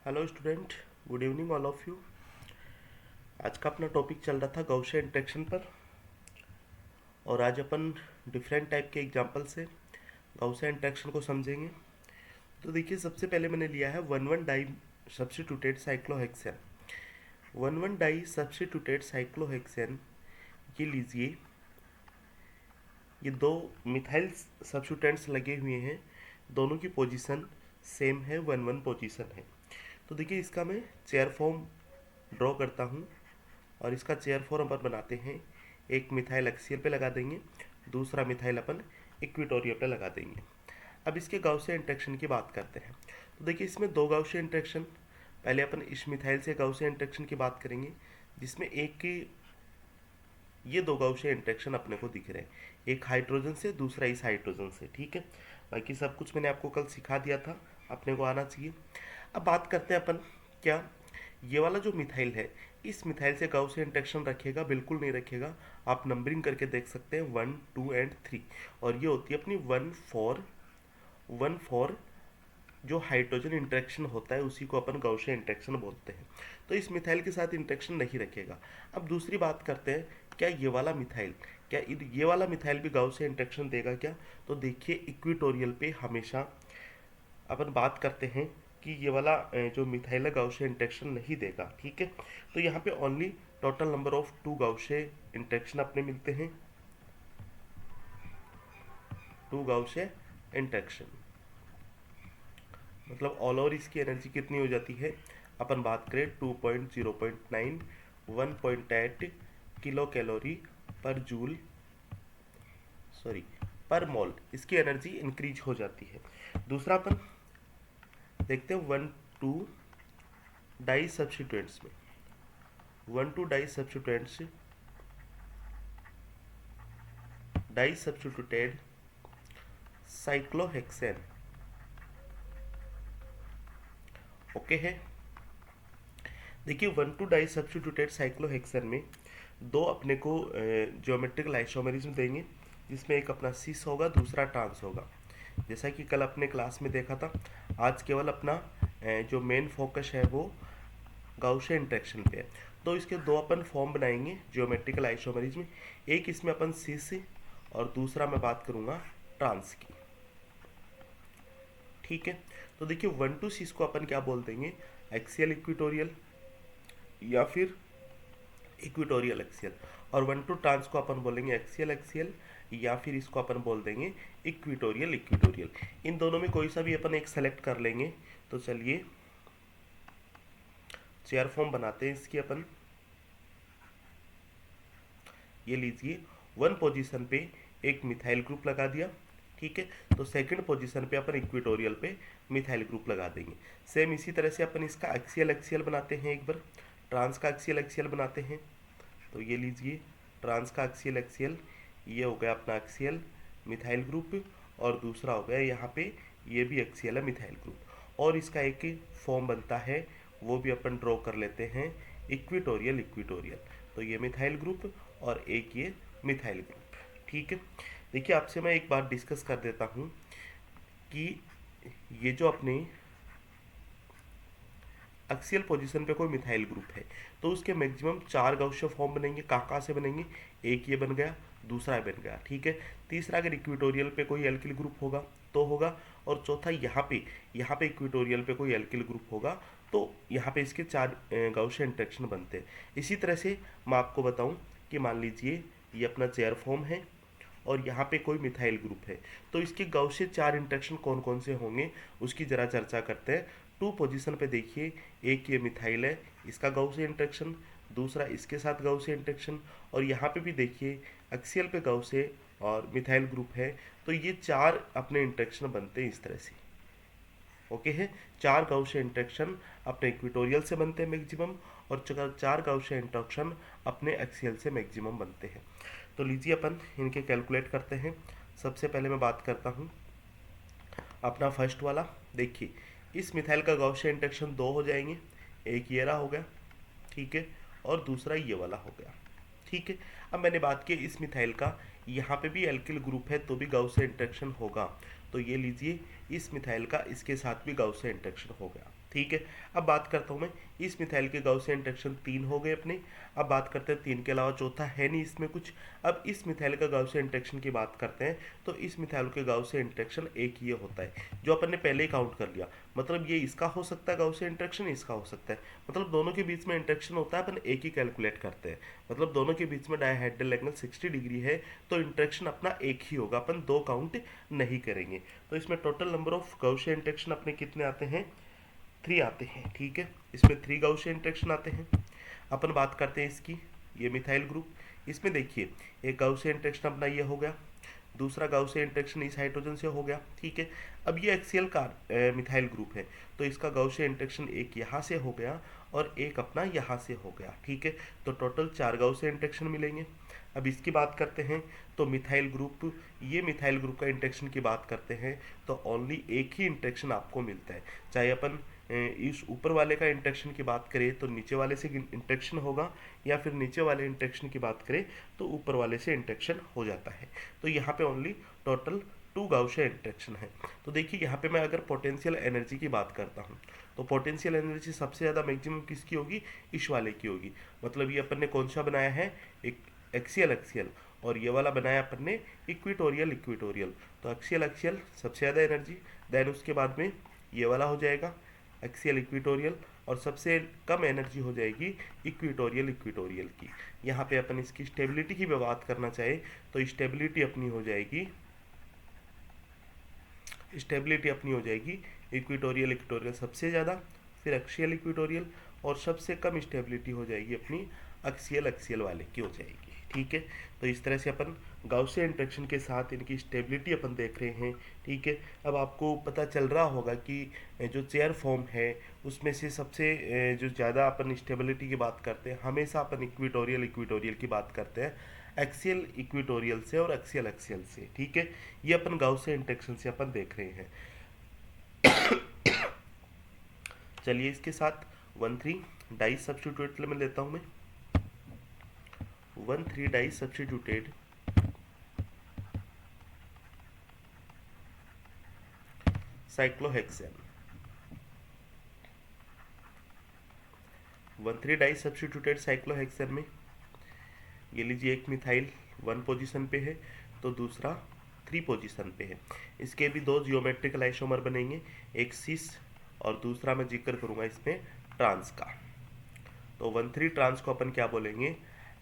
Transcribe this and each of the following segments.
Hello student, good evening all of you. आज का अपना टॉपिक चल रहा था गाउसियन इंटरेक्शन पर, और आज अपन डिफरेंट टाइप के एग्जांपल से गाउसियन इंटरेक्शन को समझेंगे। तो देखिए, सबसे पहले मैंने लिया है one one di substituted cyclohexane. One one di substituted cyclohexane, ये लीजिए, ये दो मिथाइल सब्स्टिट्यूटेंट्स लगे हुए हैं, दोनों की पोजीशन सेम है, वन वन पोजीशन है। तो देखिए, इसका मैं चेयर फॉर्म ड्रॉ करता हूँ, और इसका चेयर फॉर्म अपन बनाते हैं। एक मिथाइल एक्सियल पे लगा देंगे, दूसरा मिथाइल अपन इक्विटोरियल पे लगा देंगे। अब इसके गाउसियन इंटरेक्शन की बात करते हैं। तो देखिए, इसमें दो गाउसियन इंटरेक्शन, पहले अपन इस मिथाइल से गाउसियन इंटरेक्शन की बात करेंगे, जिसमें एक की ये दो गाउसियन इंटरेक्शन अपने को दिख रहे हैं, एक हाइड्रोजन से, दूसरा इस हाइड्रोजन से। ठीक है, बाकी सब कुछ मैंने आपको कल सिखा दिया था, अपने को आना चाहिए। अब बात करते हैं अपन, क्या ये वाला जो मिथाइल है, इस मिथाइल से गाउसियन इंटरेक्शन रखेगा? बिल्कुल नहीं रखेगा। आप नंबरिंग करके देख सकते हैं, 1 2 एंड 3, और ये होती है अपनी 1 4 जो हाइड्रोजन इंटरेक्शन होता है उसी को अपन गाउसियन इंटरेक्शन बोलते हैं। तो इस मिथाइल के साथ इंटरेक्शन नहीं रखेगा। अब दूसरी बात करते हैं, क्या ये वाला मिथाइल, क्या ये वाला मिथाइल भी गाउसियन इंटरेक्शन देगा क्या? तो देखिए, इक्विटोरियल पे हमेशा अपन बात करते हैं कि ये वाला जो मिथाइल है गाउसियन इंटरेक्शन नहीं देगा। ठीक है, तो यहाँ पे only total number of 2 Gaussian interaction अपने मिलते हैं, 2 गाउसियन इंटरेक्शन। मतलब ऑल ओवर इसकी एनर्जी कितनी हो जाती है? अपन बात करें 2.0.9 1.8 किलो कैलोरी पर जूल, सॉरी पर मोल, इसकी एनर्जी इंक्रीज हो जाती है। दूसरा अपन देखते हैं 1 2 डाई सब्स्टिट्यूएंट्स में, 1 2 डाई सब्स्टिट्यूटेड साइक्लोहेक्सेन। ओके है, देखिए 1 2 डाई सब्स्टिट्यूटेड साइक्लोहेक्सेन में दो अपने को ज्योमेट्रिकल आइसोमेरिज्म देंगे, जिसमें एक अपना सिस होगा, दूसरा ट्रांस होगा। जैसा कि कल अपने क्लास में देखा था, आज केवल अपना जो मेन फोकस है वो गाउसियन इंटरेक्शन पे है। तो इसके दो अपन फॉर्म बनाएंगे ज्योमेट्रिकल आइसोमेरिज्म, एक इसमें अपन सिस और दूसरा मैं बात करूंगा ट्रांस की। ठीक है, तो देखिए 1 2 सिस को अपन क्या बोल देंगे? एक्सियल इक्विटोरियल या फिर इक्विटोरियल एक्सियल, और 1 2 ट्रांस को अपन बोलेंगे एक्सियल एक्सियल, या फिर इसको अपन बोल देंगे इक्विटोरियल इक्विटोरियल। इन दोनों में कोई सा भी अपन एक सेलेक्ट कर लेंगे। तो चलिए चेयर फॉर्म बनाते हैं इसकी अपन। ये लीजिए, 1 पोजीशन पे एक मिथाइल ग्रुप लगा दिया। ठीक है, तो सेकंड पोजीशन पे अपन इक्विटोरियल पे मिथाइल ग्रुप लगा देंगे। सेम इसी तरह से अपन इसका एक्सियल एक्सियल बनाते हैं, एक बार ट्रांस का एक्सियल एक्सियल बनाते हैं। तो ये लीजिए, ट्रांस का एक्सियल एक्सियल, ये हो गया अपना एक्सियल मिथाइल ग्रुप, और दूसरा हो गया यहाँ पे ये भी एक्सियल है मिथाइल ग्रुप, और इसका एक फॉर्म बनता है, वो भी अपन ड्रॉ कर लेते हैं, इक्विटोरियल इक्विटोरियल। तो ये मिथाइल ग्रुप और एक ये मिथाइल ग्रुप। ठीक है, देखिए आपसे मैं एक बात डिस्कस कर देता हूँ कि ये जो अपने एक्सियल पोजीशन पे कोई मिथाइल ग्रुप है, तो उसके मैक्सिमम 4 गाउसियन फॉर्म बनेंगे। कहाँ से बनेंगे? एक ये बन गया, दूसरा बन गया। ठीक है, तीसरा अगर इक्विटोरियल पे कोई एल्किल ग्रुप होगा तो होगा, और चौथा यहाँ पे इक्विटोरियल पे कोई एल्किल ग्रुप होगा, तो यहाँ पे इसके 4 गाउसियन इंटरेक्शन बनते हैं। इसी तरह से मैं आपको बताऊँ कि मान लीजिए ये अपना चेयर फॉर्म है, और यहाँ पे कोई मिथाइल ग्रुप है, तो इसके गाउसियन 4 इंटरेक्शन कौन कौन से होंगे उसकी जरा चर्चा करते हैं। 2 पोजीशन पे देखिए, एक ये मिथाइल है, इसका गाउसियन इंटरेक्शन, दूसरा इसके साथ गाउसियन इंटरेक्शन, और यहाँ पे भी देखिए एक्सियल पे गाउसियन और मिथाइल ग्रुप है। तो ये 4 अपने इंटरेक्शन बनते हैं इस तरह से। ओके है, 4 गाउसियन इंटरेक्शन अपने इक्विटोरियल से बनते हैं मैक्सिमम, और 4 गाउसियन इंटरेक्शन अपने एक्सियल से मैक्सिमम बनते हैं। तो लीजिए अपन इनके कैलकुलेट करते हैं। सबसे पहले मैं बात करता हूँ अपना फर्स्ट वाला। देखिए, इस मिथाइल का गाउसियन इंटरेक्शन 2 हो जाएंगे, एक ये रहा हो गया, ठीक है, और दूसरा ये वाला हो गया। ठीक है, अब मैंने बात की इस मिथाइल का, यहाँ पे भी एल्किल ग्रुप है तो भी गाउसियन इंटरेक्शन होगा। तो ये लीजिए, इस मिथाइल का इसके साथ भी गाउसियन इंटरेक्शन हो गया। ठीक है। अब बात करता हूँ मैं इस मिथाइल के गाउसियन इंटरेक्शन 3 हो गए अपने। अब बात करते हैं 3 के अलावा चौथा है नहीं इसमें कुछ। अब इस मिथाइल का गाउसियन इंटरेक्शन की बात करते हैं तो इस मिथाइल के गाउसियन इंटरेक्शन एक ये होता है जो अपन ने पहले ही काउंट कर लिया। मतलब ये इसका हो सकता है गाउसियन इंटरेक्शन, इसका हो सकता है। मतलब दोनों के बीच में इंटरेक्शन होता है, अपन एक ही कैलकुलेट करते हैं। मतलब दोनों के बीच में डायहेड्रल एंगल 60 डिग्री है तो इंटरेक्शन अपना एक ही होगा, अपन 2 काउंट नहीं करेंगे। तो इसमें total number of Gaussian interaction अपने कितने आते हैं? 3 आते हैं। ठीक है, इसमें 3 गाउसियन इंटरेक्शन आते हैं। अपन बात करते हैं इसकी, ये मिथाइल ग्रुप। इसमें देखिए एक गाउसियन इंटरेक्शन अपना ये हो गया, दूसरा गाउसियन इंटरेक्शन इस हाइड्रोजन से हो गया। ठीक है, अब ये एक्सियल का मिथाइल ग्रुप है तो इसका गाउसियन इंटरेक्शन एक यहाँ से हो गया और एक अपना यहाँ से हो गया। ठीक है, तो टोटल 4 गाउसियन इंटरेक्शन मिलेंगे। अब इसकी बात करते हैं तो मिथाइल ग्रुप, ये मिथाइल ग्रुप का इंटरेक्शन की बात करते हैं तो ओनली एक ही इंटरेक्शन आपको मिलता है। चाहे अपन इस ऊपर वाले का इंटरेक्शन की बात करें तो नीचे वाले से इंटरेक्शन होगा, या फिर नीचे वाले इंटरेक्शन की बात करें तो ऊपर वाले से इंटरेक्शन हो जाता है। तो यहाँ पे ओनली टोटल 2 गाउसियन इंटरेक्शन है। तो देखिए यहाँ पे मैं अगर पोटेंशियल एनर्जी की बात करता हूँ तो पोटेंशियल एनर्जी सबसे ज़्यादा मैक्सिमम किसकी होगी? इस वाले की होगी। मतलब ये अपन ने कौन सा बनाया है? एक एक्सियल एक्सियल, और ये वाला बनाया अपन ने इक्विटोरियल इक्विटोरियल। तो एक्सियल एक्सियल सबसे ज़्यादा एनर्जी, देन उसके बाद में ये वाला हो जाएगा एक्सियल इक्विटोरियल, और सबसे कम एनर्जी हो जाएगी इक्विटोरियल इक्विटोरियल की। यहाँ पे अपन इसकी स्टेबिलिटी की बात करना चाहे तो स्टेबिलिटी अपनी हो जाएगी, स्टेबिलिटी अपनी हो जाएगी इक्विटोरियल इक्विटोरियल सबसे ज़्यादा, फिर एक्सियल इक्विटोरियल, और सबसे कम स्टेबिलिटी हो जाएगी अपनी एक्सियल एक्सियल वाले की हो जाएगी। ठीक है, तो इस तरह से अपन गाउसियन इंटरेक्शन के साथ इनकी स्टेबिलिटी अपन देख रहे हैं। ठीक है, अब आपको पता चल रहा होगा कि जो चेयर फॉर्म है उसमें से सबसे जो ज़्यादा अपन स्टेबिलिटी की बात करते हैं हमेशा अपन इक्विटोरियल इक्विटोरियल की बात करते हैं, एक्सियल इक्विटोरियल से और एक्सियल एक्सियल से। ठीक है, ये अपन गाउसियन इंटरेक्शन से अपन देख रहे हैं। चलिए इसके साथ 1,3 डाई सब्स्टिट्यूट में लेता हूं मैं। 1,3 di substituted cyclohexane. 1,3 di substituted cyclohexane में ये लीजिए एक मिथाइल 1 पोजीशन पे है तो दूसरा 3 पोजीशन पे है। इसके भी 2 जियोमेट्रिकल आइसोमर बनेंगे, एक सिस और दूसरा मैं जिक्र करूंगा इसमें ट्रांस का। तो 1,3 ट्रांस को अपन क्या बोलेंगे?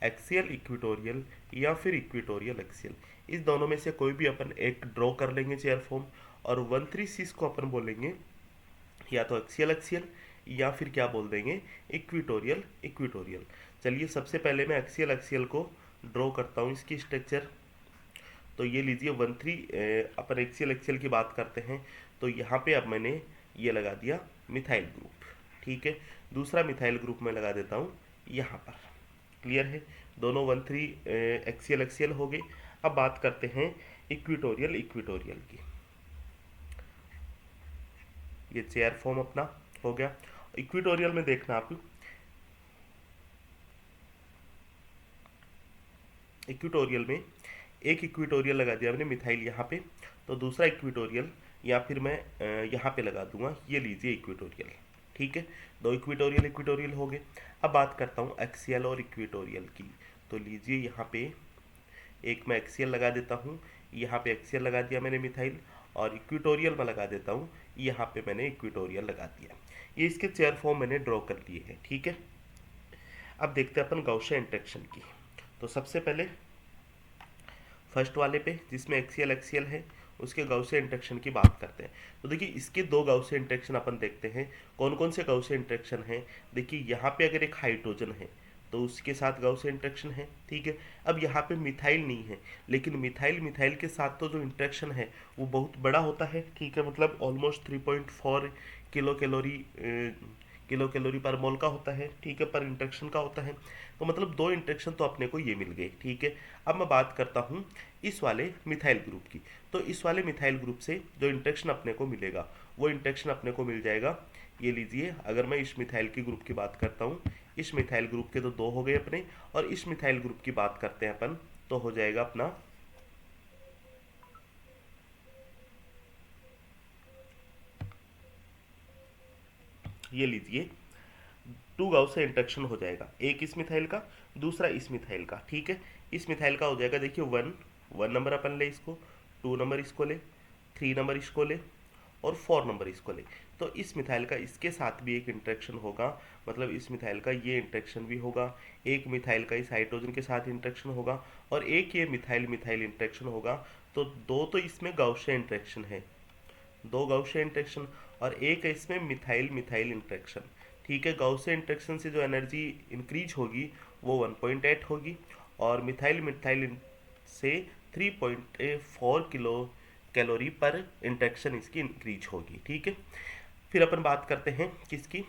एक्सियल इक्विटोरियल या फिर इक्विटोरियल एक्सियल। इस दोनों में से कोई भी अपन एक ड्रॉ कर लेंगे चेयर फॉर्म, और 1,3 सिस को अपन बोलेंगे या तो एक्सियल एक्सियल या फिर क्या बोल देंगे? Equatorial equatorial. चलिए सबसे पहले मैं एक्सियल एक्सियल को ड्रॉ करता हूँ इसकी स्ट्रक्चर। तो ये लीजिए 1,3 अपन एक्सियल एक्सियल की बात करते हैं तो यहाँ पे अब मैंने ये लगा दिया मिथाइल ग्रुप। ठीक है, दूसरा मिथाइल ग्रुप में लगा देता हूँ यहाँ पर। क्लियर है, दोनों 1,3 एक्सियल एक्सियल हो गए। अब बात करते हैं इक्विटोरियल इक्विटोरियल की। ये चेयर फॉर्म अपना हो गया। इक्विटोरियल में देखना आप, इक्विटोरियल में एक इक्विटोरियल लगा दिया मैंने मिथाइल यहाँ पे, तो दूसरा इक्विटोरियल या फिर मैं यहाँ पे लगा दूंगा, ये लीजिए इक्विटोरियल। ठीक है, 2 इक्विटोरियल इक्विटोरियल हो गए। अब बात करता हूँ एक्सियल और इक्विटोरियल की। तो लीजिए यहाँ पे एक मैं एक्सियल लगा देता हूँ, यहाँ पे एक्सियल लगा दिया मैंने मिथाइल, और इक्विटोरियल में लगा देता हूँ, यहाँ पे मैंने इक्विटोरियल लगा दिया। ये इसके चेयर फॉर्म मैंने ड्रॉ कर लिए हैं। ठीक है, अब देखते हैं अपन गाउसियन इंटरेक्शन की। तो सबसे पहले फर्स्ट वाले पे जिसमें एक्सियल एक्सियल है उसके गाउसियन इंटरेक्शन की बात करते हैं। तो देखिए इसके 2 गाउसियन इंटरेक्शन अपन देखते हैं। कौन कौन से गाउसियन इंटरेक्शन हैं? देखिए यहाँ पे अगर एक हाइड्रोजन है तो उसके साथ गाउसियन इंटरेक्शन है। ठीक है, अब यहाँ पे मिथाइल नहीं है, लेकिन मिथाइल मिथाइल के साथ तो जो इंटरेक्शन है वो बहुत बड़ा होता है। ठीक है, मतलब ऑलमोस्ट 3.4 किलो कैलोरी पर मोल का होता है। ठीक है, पर इंटरेक्शन का होता है। तो मतलब 2 इंटरेक्शन तो अपने को ये मिल गए। ठीक है, अब मैं बात करता हूँ इस वाले मिथाइल ग्रुप की। तो इस वाले मिथाइल ग्रुप से जो इंटरेक्शन अपने को मिलेगा वो इंटरेक्शन अपने को मिल जाएगा, ये लीजिए अगर मैं इस मिथाइल की ग्रुप की बात करता हूँ, इस मिथाइल ग्रुप के तो 2 हो गए अपने, और इस मिथाइल ग्रुप की बात करते हैं अपन तो हो जाएगा अपना ये लीजिए, 2 गाउसियन इंटरेक्शन हो जाएगा, एक इस मिथाइल का, दूसरा इस मिथाइल का, ठीक है। इस मिथाइल का हो जाएगा, देखिए 1 नंबर अपन ले इसको, 2 नंबर इसको ले, 3 नंबर इसको ले और 4 नंबर इसको ले। तो इस मिथाइल का इसके साथ भी एक इंटरेक्शन होगा, मतलब इस मिथाइल का ये इंटरेक्शन भी होगा, एक मिथाइल का इस हाइड्रोजन के साथ इंटरेक्शन होगा और एक ये मिथाइल मिथाइल इंटरेक्शन होगा। तो दो तो इसमें गाउसियन इंटरेक्शन है, 2 गाउसियन इंटरेक्शन, और एक है इसमें मिथाइल मिथाइल इंटरेक्शन, ठीक है। गाउसियन इंटरेक्शन से जो एनर्जी इंक्रीज होगी वो 1.8 होगी और मिथाइल मिथाइल से 3.4 किलो कैलोरी पर इंटरेक्शन इसकी इंक्रीज होगी, ठीक है। फिर अपन बात करते हैं किसकी,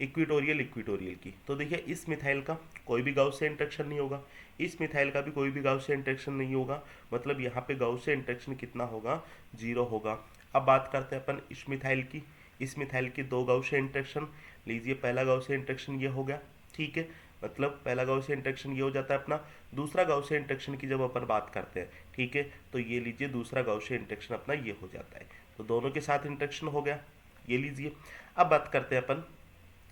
इक्विटोरियल इक्विटोरियल की। तो देखिए इस मिथाइल का कोई भी गाउसियन इंटरेक्शन नहीं होगा, इस मिथाइल का भी कोई भी गाउसियन इंटरेक्शन नहीं होगा, मतलब यहाँ पे गाउसियन इंटरेक्शन कितना होगा, 0 होगा। अब बात करते हैं अपन इस मिथाइल की, इस मिथाइल की 2 गाउसियन इंटरेक्शन लीजिए, पहला गाउसियन इंटरेक्शन ये हो गया, ठीक है, मतलब पहला गाउसियन इंटरेक्शन ये हो जाता है अपना। दूसरा गाउसियन इंटरेक्शन की जब अपन बात करते हैं, ठीक है, तो ये लीजिए दूसरा गाउसियन इंटरेक्शन अपना ये हो जाता है, तो दोनों के साथ इंटरेक्शन हो गया, ये लीजिए। अब बात करते हैं अपन,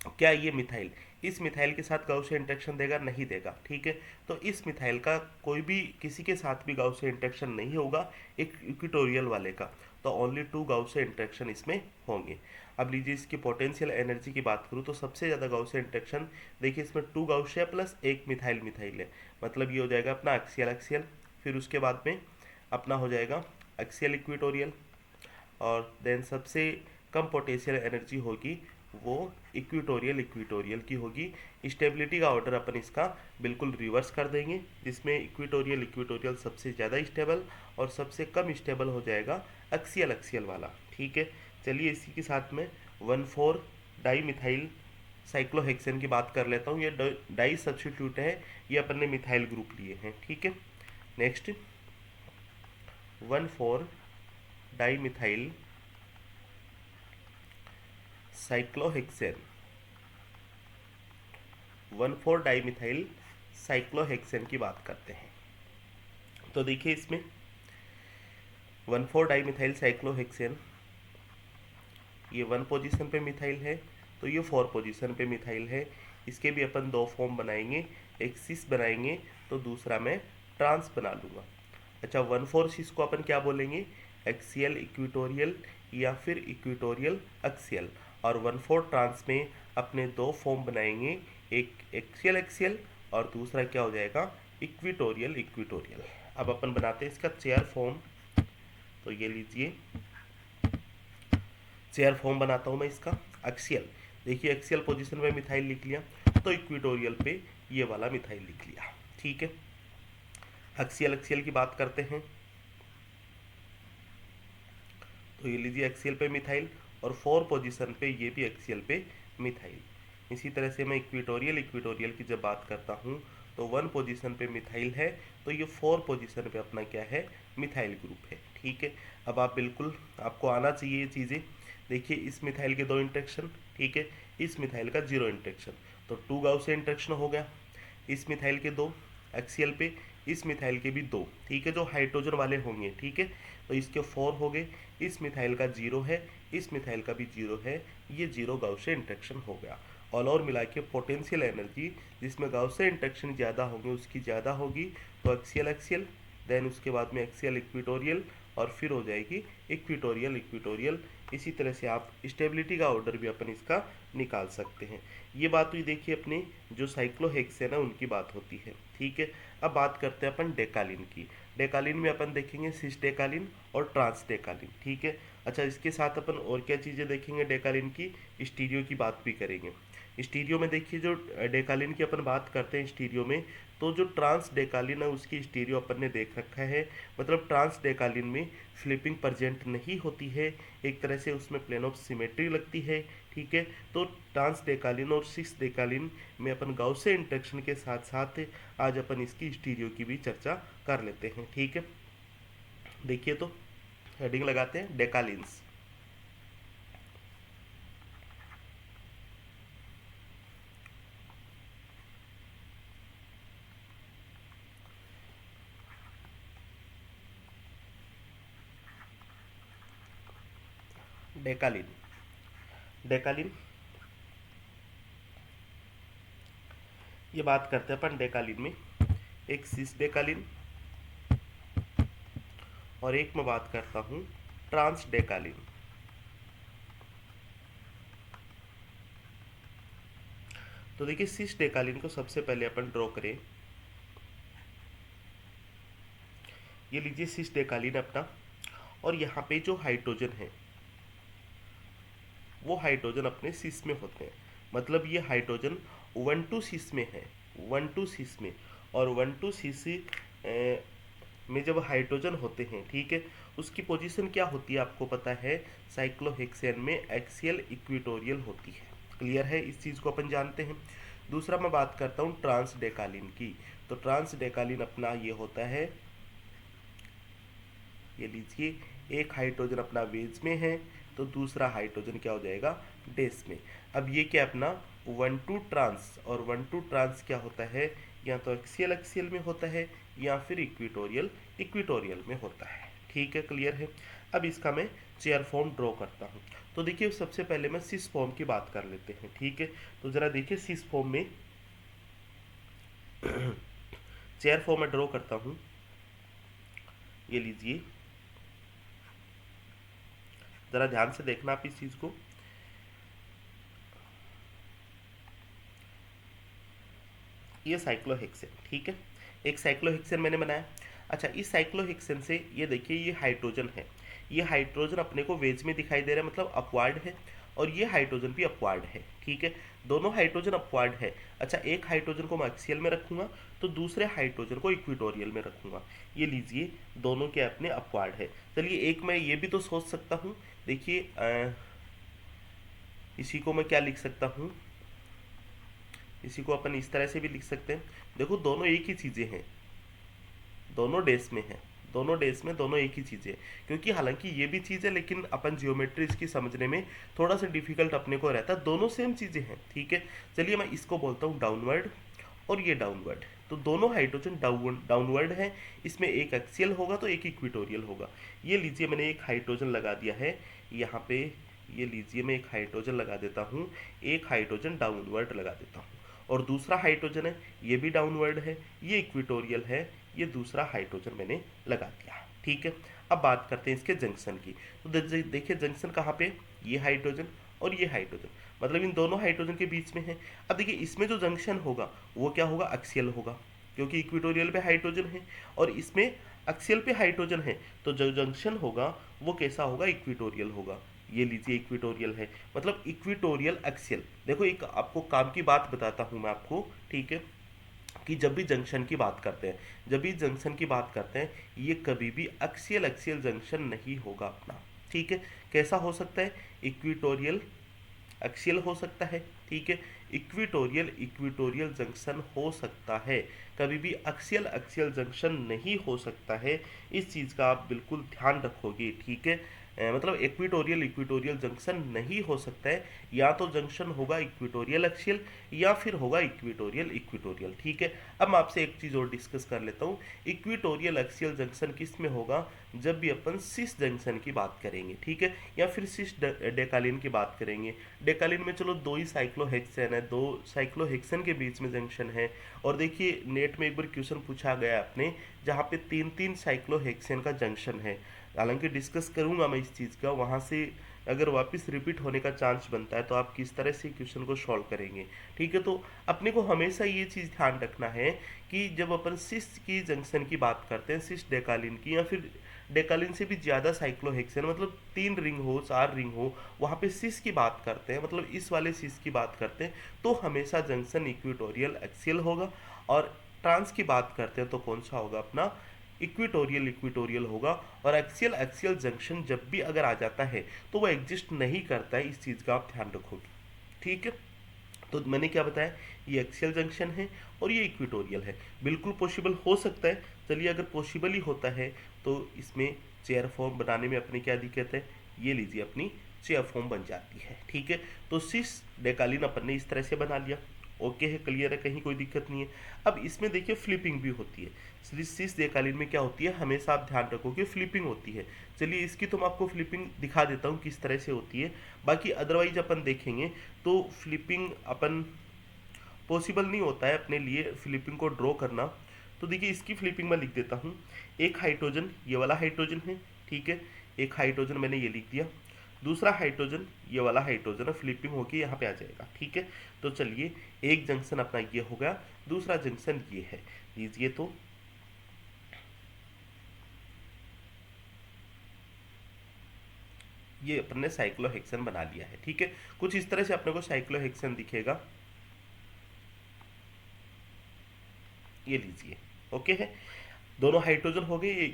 क्या ये मिथाइल इस मिथाइल के साथ गाउसियन इंटरेक्शन देगा, नहीं देगा, ठीक है। तो इस मिथाइल का कोई भी किसी के साथ भी गाउसियन इंटरेक्शन नहीं होगा, एक इक्विटोरियल वाले का, तो ओनली 2 गाउसियन इंटरेक्शन इसमें होंगे। अब लीजिए इसकी पोटेंशियल एनर्जी की बात करूँ तो सबसे ज़्यादा गाउसियन इंटरेक्शन देखिए इसमें 2 गाउसिया प्लस एक मिथाइल मिथाइल है, मतलब ये हो जाएगा अपना एक्सियल एक्सियल, फिर उसके बाद में अपना हो जाएगा एक्सियल इक्विटोरियल, और देन सबसे कम पोटेंशियल एनर्जी होगी वो इक्विटोरियल इक्विटोरियल की होगी। स्टेबिलिटी का ऑर्डर अपन इसका बिल्कुल रिवर्स कर देंगे, जिसमें इक्विटोरियल इक्विटोरियल सबसे ज़्यादा स्टेबल और सबसे कम स्टेबल हो जाएगा एक्सियल एक्सियल वाला, ठीक है। चलिए इसी के साथ में 1,4 डाई मिथाइल साइक्लोहेक्सेन की बात कर लेता हूँ। ये डाई सब्स्टिट्यूट है, ये अपन ने मिथाइल ग्रुप लिए हैं, ठीक है। Next 1,4 di methyl cyclohexane, 1,4 dimethyl cyclohexane की बात करते हैं। तो देखिए इसमें 1,4 डाईमिथाइल साइक्लोहेक्सेन, ये 1 पोजीशन पे मिथाइल है, तो ये 4 पोजीशन पे मिथाइल है। इसके भी अपन 2 फॉर्म बनाएंगे, एक सिस बनाएंगे तो दूसरा मैं ट्रांस बना लूँगा। अच्छा 1,4 सिस को अपन क्या बोलेंगे, एक्सियल इक्विटोरियल या फिर इक्विटोरियल एक्सियल, और 1,4 ट्रांस में अपने 2 फॉर्म बनाएंगे, एक एक्सियल एक्सियल और दूसरा क्या हो जाएगा, इक्विटोरियल इक्विटोरियल। अब अपन बनाते हैं इसका चेयर फॉर्म, तो ये लीजिए चेयर फॉर्म बनाता हूँ मैं इसका। एक्सियल, देखिए एक्सियल पोजीशन में मिथाइल लिख लिया, तो इक्विटोरियल पे ये वाला मिथाइल लिख लिया, ठीक है। एक्सियल एक्सियल की बात करते हैं, तो ये लीजिए एक्सियल पे मिथाइल और 4 पोजीशन पे ये भी एक्सियल पे मिथाइल। इसी तरह से मैं इक्विटोरियल इक्विटोरियल की जब बात करता हूँ तो 1 पोजीशन पे मिथाइल है, तो ये 4 पोजीशन पे अपना क्या है, मिथाइल ग्रुप है, ठीक है। अब आप बिल्कुल आपको आना चाहिए ये चीज़ें। देखिए इस मिथाइल के 2 इंटरेक्शन, ठीक है, इस मिथाइल का 0 इंटरेक्शन, तो 2 गाउसियन इंटरेक्शन हो गया। इस मिथाइल के 2 एक्सियल पे, इस मिथाइल के भी 2, ठीक है, जो हाइड्रोजन वाले होंगे, ठीक है, तो इसके 4 हो गए। इस मिथाइल का 0 है, इस मिथाइल का भी 0 है, ये 0 गाउसियन इंटरेक्शन हो गया। ऑल ओवर मिला के पोटेंशियल एनर्जी जिसमें गाउसियन इंटरेक्शन ज़्यादा होंगे उसकी ज़्यादा होगी, तो एक्सियल एक्सियल, देन उसके बाद में एक्सियल इक्विटोरियल और फिर हो जाएगी इक्विटोरियल इक्विटोरियल। इसी तरह से आप स्टेबिलिटी का ऑर्डर भी अपन इसका निकाल सकते हैं। ये बात हुई देखिए अपनी जो साइक्लोहेक्सेन है उनकी बात होती है, ठीक है। अब बात करते हैं अपन डेकालिन की। डेकालिन में अपन देखेंगे सिस डेकालिन और ट्रांस डेकालिन, ठीक है। अच्छा इसके साथ अपन और क्या चीज़ें देखेंगे डेकालिन की, स्टीरियो की बात भी करेंगे। स्टीरियो में देखिए जो डेकालिन की अपन बात करते हैं स्टीरियो में, तो जो ट्रांस डेकालिन है उसकी स्टीरियो अपन ने देख रखा है, मतलब ट्रांस डेकालिन में फ्लिपिंग प्रेजेंट नहीं होती है, एक तरह से उसमें प्लेन ऑफ सिमेट्री लगती है, ठीक है। तो ट्रांस डेकालिन और सिस डेकालिन में अपन गाउसियन इंटरेक्शन के साथ साथ आज अपन इसकी स्टीरियो की भी चर्चा कर लेते हैं, ठीक है। देखिए तो हेडिंग लगाते हैं डेकालिन्स। डेकालिन, डेकालिन ये बात करते हैं अपन डेकालीन में, एक सिस डेकालीन और एक मैं बात करता हूँ ट्रांस डेकालीन। तो देखिए सिस डेकालीन को सबसे पहले अपन ड्रॉ करें। ये लीजिए सिस डेकालीन अपना, और यहाँ पे जो हाइड्रोजन है वो हाइड्रोजन अपने सिस में होते हैं, मतलब ये हाइड्रोजन 1,2 सिस में है, 1,2 सिस में। और 1,2 सिस में जब हाइड्रोजन होते हैं, ठीक है, उसकी पोजीशन क्या होती है आपको पता है, साइक्लोहेक्सेन में एक्सियल इक्विटोरियल होती है। क्लियर है, इस चीज़ को अपन जानते हैं। दूसरा मैं बात करता हूँ ट्रांस डेकालीन की। तो ट्रांस डेकालीन अपना ये होता है, ये लीजिए, एक हाइड्रोजन अपना वेज में है तो दूसरा हाइड्रोजन क्या हो जाएगा, डेस में। अब ये क्या अपना 1,2 ट्रांस, और 1,2 ट्रांस क्या होता है, या तो एक्सियल एक्सियल में होता है या फिर इक्विटोरियल इक्विटोरियल में होता है। ठीक है, क्लियर है। अब इसका मैं चेयर फॉर्म ड्रॉ करता हूँ। तो देखिए सबसे पहले मैं सिस फॉर्म की बात कर लेते हैं, ठीक है। तो ज़रा देखिए सिस फॉर्म में चेयर फॉर्म में ड्रॉ करता हूँ। ये लीजिए, ज़रा ध्यान से देखना आप इस चीज़ को। ये साइक्लोहेक्सेन, ठीक है, एक साइक्लोहेक्सेन मैंने बनाया। अच्छा, इस साइक्लोहेक्सेन से ये देखिए ये हाइड्रोजन है, ये हाइड्रोजन अपने को वेज में दिखाई दे रहा है, मतलब अपवार्ड है, और ये हाइड्रोजन भी अपवार्ड है, ठीक है, दोनों हाइड्रोजन अपवार्ड है। अच्छा, एक हाइड्रोजन को मैं एक्सियल में रखूंगा तो दूसरे हाइड्रोजन को इक्विटोरियल में रखूंगा। ये लीजिए दोनों के अपने अपवार्ड है। चलिए एक मैं ये भी तो सोच सकता हूँ, देखिए इसी को मैं क्या लिख सकता हूँ, इसी को अपन इस तरह से भी लिख सकते हैं। देखो दोनों एक ही चीज़ें हैं, दोनों डेस में हैं, दोनों डेस में दोनों एक ही चीज़ें हैं, क्योंकि हालांकि ये भी चीज़ है लेकिन अपन जियोमेट्री इसकी समझने में थोड़ा सा डिफिकल्ट अपने को रहता है। दोनों सेम चीज़ें हैं, ठीक है। चलिए मैं इसको बोलता हूँ डाउनवर्ड और ये डाउनवर्ड। तो दोनों हाइड्रोजन डाउनवर्ड है, इसमें एक एक्सियल होगा तो एक इक्विटोरियल होगा। ये लीजिए मैंने एक हाइड्रोजन लगा दिया है यहाँ पे, ये लीजिए मैं एक हाइड्रोजन लगा देता हूँ, एक हाइड्रोजन डाउनवर्ड लगा देता हूँ, और दूसरा हाइड्रोजन है ये भी डाउनवर्ड है, ये इक्विटोरियल है, ये दूसरा हाइड्रोजन मैंने लगा दिया, ठीक है। अब बात करते हैं इसके जंक्शन की। तो देखिए जंक्शन कहाँ पे, ये हाइड्रोजन और ये हाइड्रोजन, मतलब इन दोनों हाइड्रोजन के बीच में है। अब देखिए इसमें जो जंक्शन होगा वो क्या होगा, एक्सियल होगा, क्योंकि इक्विटोरियल पे हाइड्रोजन है और इसमें एक्सियल पे हाइड्रोजन है, तो जो जंक्शन होगा वो कैसा होगा, इक्विटोरियल होगा। ये लीजिए इक्विटोरियल है, मतलब इक्विटोरियल एक्सियल। देखो एक आपको काम की बात बताता हूँ मैं आपको, ठीक है, कि जब भी जंक्शन की बात करते हैं, जब भी जंक्शन की बात करते हैं, ये कभी भी एक्सियल एक्सियल जंक्शन नहीं होगा अपना, ठीक है। कैसा हो सकता है, इक्विटोरियल एक्सियल हो सकता है, ठीक है, इक्विटोरियल इक्विटोरियल जंक्शन हो सकता है, कभी भी एक्सियल एक्सियल जंक्शन नहीं हो सकता है। इस चीज़ का आप बिल्कुल ध्यान रखोगे, ठीक है। मतलब इक्विटोरियल इक्विटोरियल जंक्शन नहीं हो सकता है, या तो जंक्शन होगा इक्विटोरियल एक्सियल या फिर होगा इक्विटोरियल इक्विटोरियल, ठीक है। अब मैं आपसे एक चीज़ और डिस्कस कर लेता हूँ, इक्विटोरियल एक्सियल जंक्शन किस में होगा, जब भी अपन सिस जंक्शन की बात करेंगे, ठीक है, या फिर सिस डेकालीन की बात करेंगे। डेकालीन में चलो दो ही साइक्लोहेक्सेन है, दो साइक्लोहेक्सेन के बीच में जंक्शन है। और देखिए नेट में एक बार क्वेश्चन पूछा गया आपने जहाँ पे 3-3 साइक्लोहेक्सेन का जंक्शन है, हालांकि डिस्कस करूंगा मैं इस चीज़ का, वहाँ से अगर वापस रिपीट होने का चांस बनता है तो आप किस तरह से क्वेश्चन को सॉल्व करेंगे, ठीक है। तो अपने को हमेशा ये चीज़ ध्यान रखना है कि जब अपन सिस की जंक्शन की बात करते हैं, सिस डेकालीन की, या फिर डेकालीन से भी ज़्यादा साइक्लोहेक्सेन, मतलब 3 रिंग हो 4 रिंग हो, वहाँ पे सिस की बात करते हैं, मतलब इस वाले सिस की बात करते हैं, तो हमेशा जंक्शन इक्विटोरियल एक्सियल होगा। और ट्रांस की बात करते हैं तो कौन सा होगा अपना, इक्विटोरियल इक्विटोरियल होगा। और एक्सियल एक्सियल जंक्शन जब भी अगर आ जाता है तो वो एग्जिस्ट नहीं करता है, इस चीज़ का आप ध्यान रखोगे, ठीक है। तो मैंने क्या बताया, ये एक्सियल जंक्शन है और ये इक्विटोरियल है, बिल्कुल पॉसिबल हो सकता है। चलिए अगर पॉसिबल ही होता है तो इसमें चेयर फॉर्म बनाने में अपनी क्या दिक्कत है, ये लीजिए अपनी चेयर फॉर्म बन जाती है, ठीक है। तो सिस डेकालीन अपन ने इस तरह से बना लिया, ओके है, क्लियर है, कहीं कोई दिक्कत नहीं है। अब इसमें देखिए फ्लिपिंग भी होती है, सिस डेकालीन में क्या होती है, हमेशा आप ध्यान रखो कि फ्लिपिंग होती है। चलिए इसकी तो मैं आपको फ्लिपिंग दिखा देता हूँ किस तरह से होती है, बाकी अदरवाइज अपन देखेंगे तो फ्लिपिंग अपन पॉसिबल नहीं होता है अपने लिए फ्लिपिंग को ड्रॉ करना। तो देखिए इसकी फ्लिपिंग मैं लिख देता हूँ। एक हाइड्रोजन, ये वाला हाइड्रोजन है, ठीक है, एक हाइड्रोजन मैंने ये लिख दिया, दूसरा हाइड्रोजन ये वाला हाइड्रोजन है, फ्लिपिंग होके यहाँ पे आ जाएगा, ठीक है। तो चलिए एक जंक्शन अपना ये हो गया, दूसरा जंक्शन ये है, लीजिए तो ये अपन ने साइक्लोहेक्सेन बना लिया है, ठीक है। कुछ इस तरह से अपने को साइक्लोहेक्सेन दिखेगा, ये लीजिए, ओके है। दोनों हाइड्रोजन हो गए, ये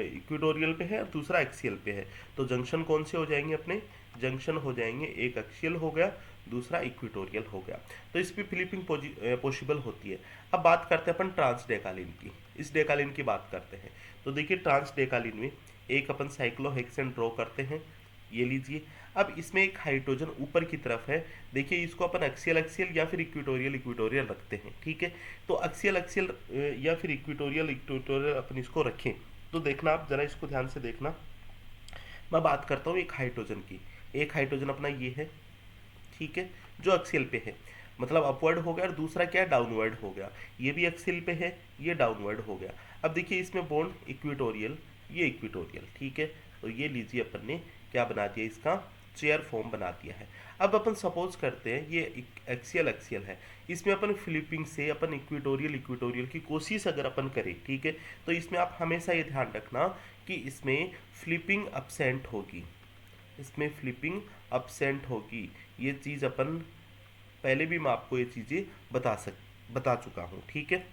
इक्विटोरियल पे है और दूसरा एक्सियल पे है। तो जंक्शन कौन से हो जाएंगे अपने, जंक्शन हो जाएंगे, एक एक्सियल हो गया, दूसरा इक्विटोरियल हो गया। तो इस पे फ्लिपिंग पॉसिबल होती है। अब बात करते हैं अपन ट्रांस डेकालिन की, इस डेकालिन की बात करते हैं। तो देखिए ट्रांस डेकालिन में एक अपन साइक्लोहेक्सेन ड्रॉ करते हैं, ये लीजिए। अब इसमें एक हाइड्रोजन ऊपर की तरफ है, देखिए इसको अपन एक्सियल एक्सियल या फिर इक्विटोरियल इक्विटोरियल रखते हैं, ठीक है। तो एक्सियल एक्सियल या फिर इक्विटोरियल इक्विटोरियल अपन इसको रखें। तो देखना आप जरा इसको ध्यान से देखना, मैं बात करता हूँ एक हाइड्रोजन की। एक हाइड्रोजन अपना ये है, ठीक है, जो एक्सियल पे है, मतलब अपवर्ड हो गया, और दूसरा क्या है, डाउनवर्ड हो गया। ये भी एक्सियल पे है, ये डाउनवर्ड हो गया। अब देखिए इसमें बॉन्ड इक्विटोरियल, ये इक्विटोरियल, ठीक है। तो ये लीजिए अपन ने क्या बना दिया, इसका चेयर फॉर्म बना दिया है। अब अपन सपोज करते हैं ये एक्सियल एक्सियल है, इसमें अपन फ्लिपिंग से अपन इक्विटोरियल इक्विटोरियल की कोशिश अगर अपन करें, ठीक है, तो इसमें आप हमेशा ये ध्यान रखना कि इसमें फ्लिपिंग अपसेंट होगी, इसमें फ्लिपिंग अपसेंट होगी। ये चीज़ अपन पहले भी मैं आपको ये चीज़ें बता चुका हूँ, ठीक है।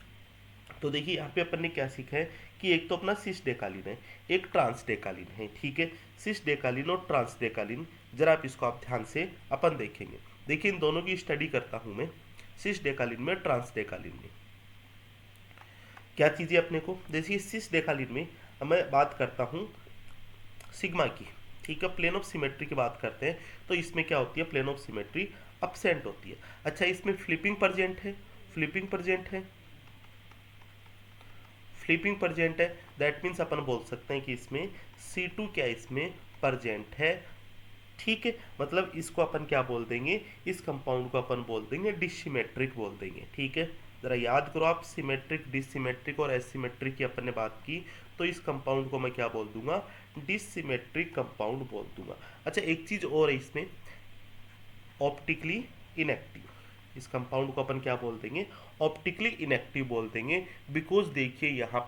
तो देखिए यहाँ पे अपन ने क्या सीखा है कि एक तो अपना सिस डेकालिन है, एक ट्रांस डेकालिन है, ठीक है। सिस डेकालिन और ट्रांस डेकालिन, जरा आप इसको आप ध्यान से अपन देखेंगे। देखिए इन दोनों की स्टडी करता हूँ मैं, सिस डेकालिन में, ट्रांस डेकालिन में क्या चीज़ें अपने को, देखिए सिस डेकालिन में मैं बात करता हूँ सिग्मा की, ठीक है, प्लेन ऑफ सिमेट्री की बात करते हैं। तो इसमें क्या होती है, प्लेन ऑफ सिमेट्री अपसेंट होती है। अच्छा इसमें फ्लिपिंग परजेंट है, फ्लिपिंग परजेंट है, फ्लिपिंग परजेंट है, दैट मीन्स अपन बोल सकते हैं कि इसमें C2 क्या इसमें परजेंट है, ठीक है। मतलब इसको अपन क्या बोल देंगे, इस कंपाउंड को अपन बोल देंगे डिसिमेट्रिक बोल देंगे, ठीक है। जरा याद करो आप, सिमेट्रिक, डिसिमेट्रिक और एसिमेट्रिक की अपन ने बात की, तो इस कंपाउंड को मैं क्या बोल दूंगा, डिसिमेट्रिक कंपाउंड बोल दूंगा। अच्छा एक चीज और है इसमें, ऑप्टिकली इनएक्टिव, इस कंपाउंड को अपन क्या बोल देंगे, ऑप्टिकली इनएक्टिव बोल देंगे। बिकॉज देखिए यहाँ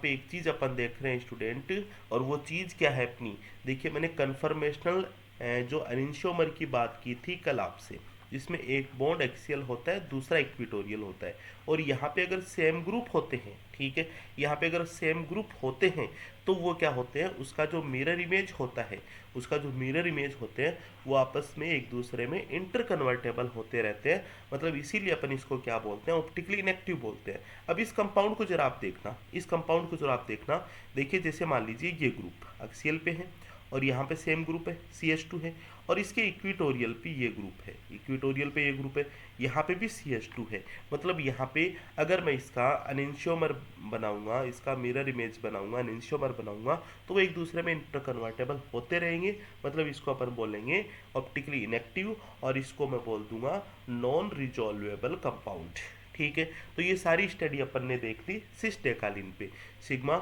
पे एक चीज अपन देख रहे हैं स्टूडेंट, और वो चीज क्या है अपनी, देखिए मैंने कन्फर्मेशनल जो एनिंशियोमर की बात की थी कल आपसे, जिसमें एक बॉन्ड एक्सियल होता है, दूसरा इक्विटोरियल होता है। और यहाँ पे अगर सेम ग्रुप होते हैं, ठीक है, यहाँ पे अगर सेम ग्रुप होते हैं तो वो क्या होते हैं, उसका जो मिरर इमेज होता है, उसका जो मिरर इमेज होते हैं वो आपस में एक दूसरे में इंटर कन्वर्टेबल होते रहते हैं। मतलब इसीलिए अपन इसको क्या बोलते हैं, ऑप्टिकली इनएक्टिव बोलते हैं। अब इस कंपाउंड को जरा आप देखना, इस कंपाउंड को जरा आप देखना, देखिए जैसे मान लीजिए ये ग्रुप एक्सियल पे है और यहाँ पे सेम ग्रुप है, CH2 है, और इसके इक्विटोरियल पे ये ग्रुप है, इक्विटोरियल पे ये ग्रुप है, यहाँ पे भी CH2 है। मतलब यहाँ पे अगर मैं इसका एनेंशियोमर बनाऊंगा, इसका मिरर इमेज बनाऊंगा, एनेंशियोमर बनाऊंगा, तो वो एक दूसरे में इंटर कन्वर्टेबल होते रहेंगे। मतलब इसको अपन बोलेंगे ऑप्टिकली इनएक्टिव, और इसको मैं बोल दूंगा नॉन रिजॉल्वेबल कंपाउंड, ठीक है। तो ये सारी स्टडी अपन ने देख ली सिस डेकालिन पे, सिग्मा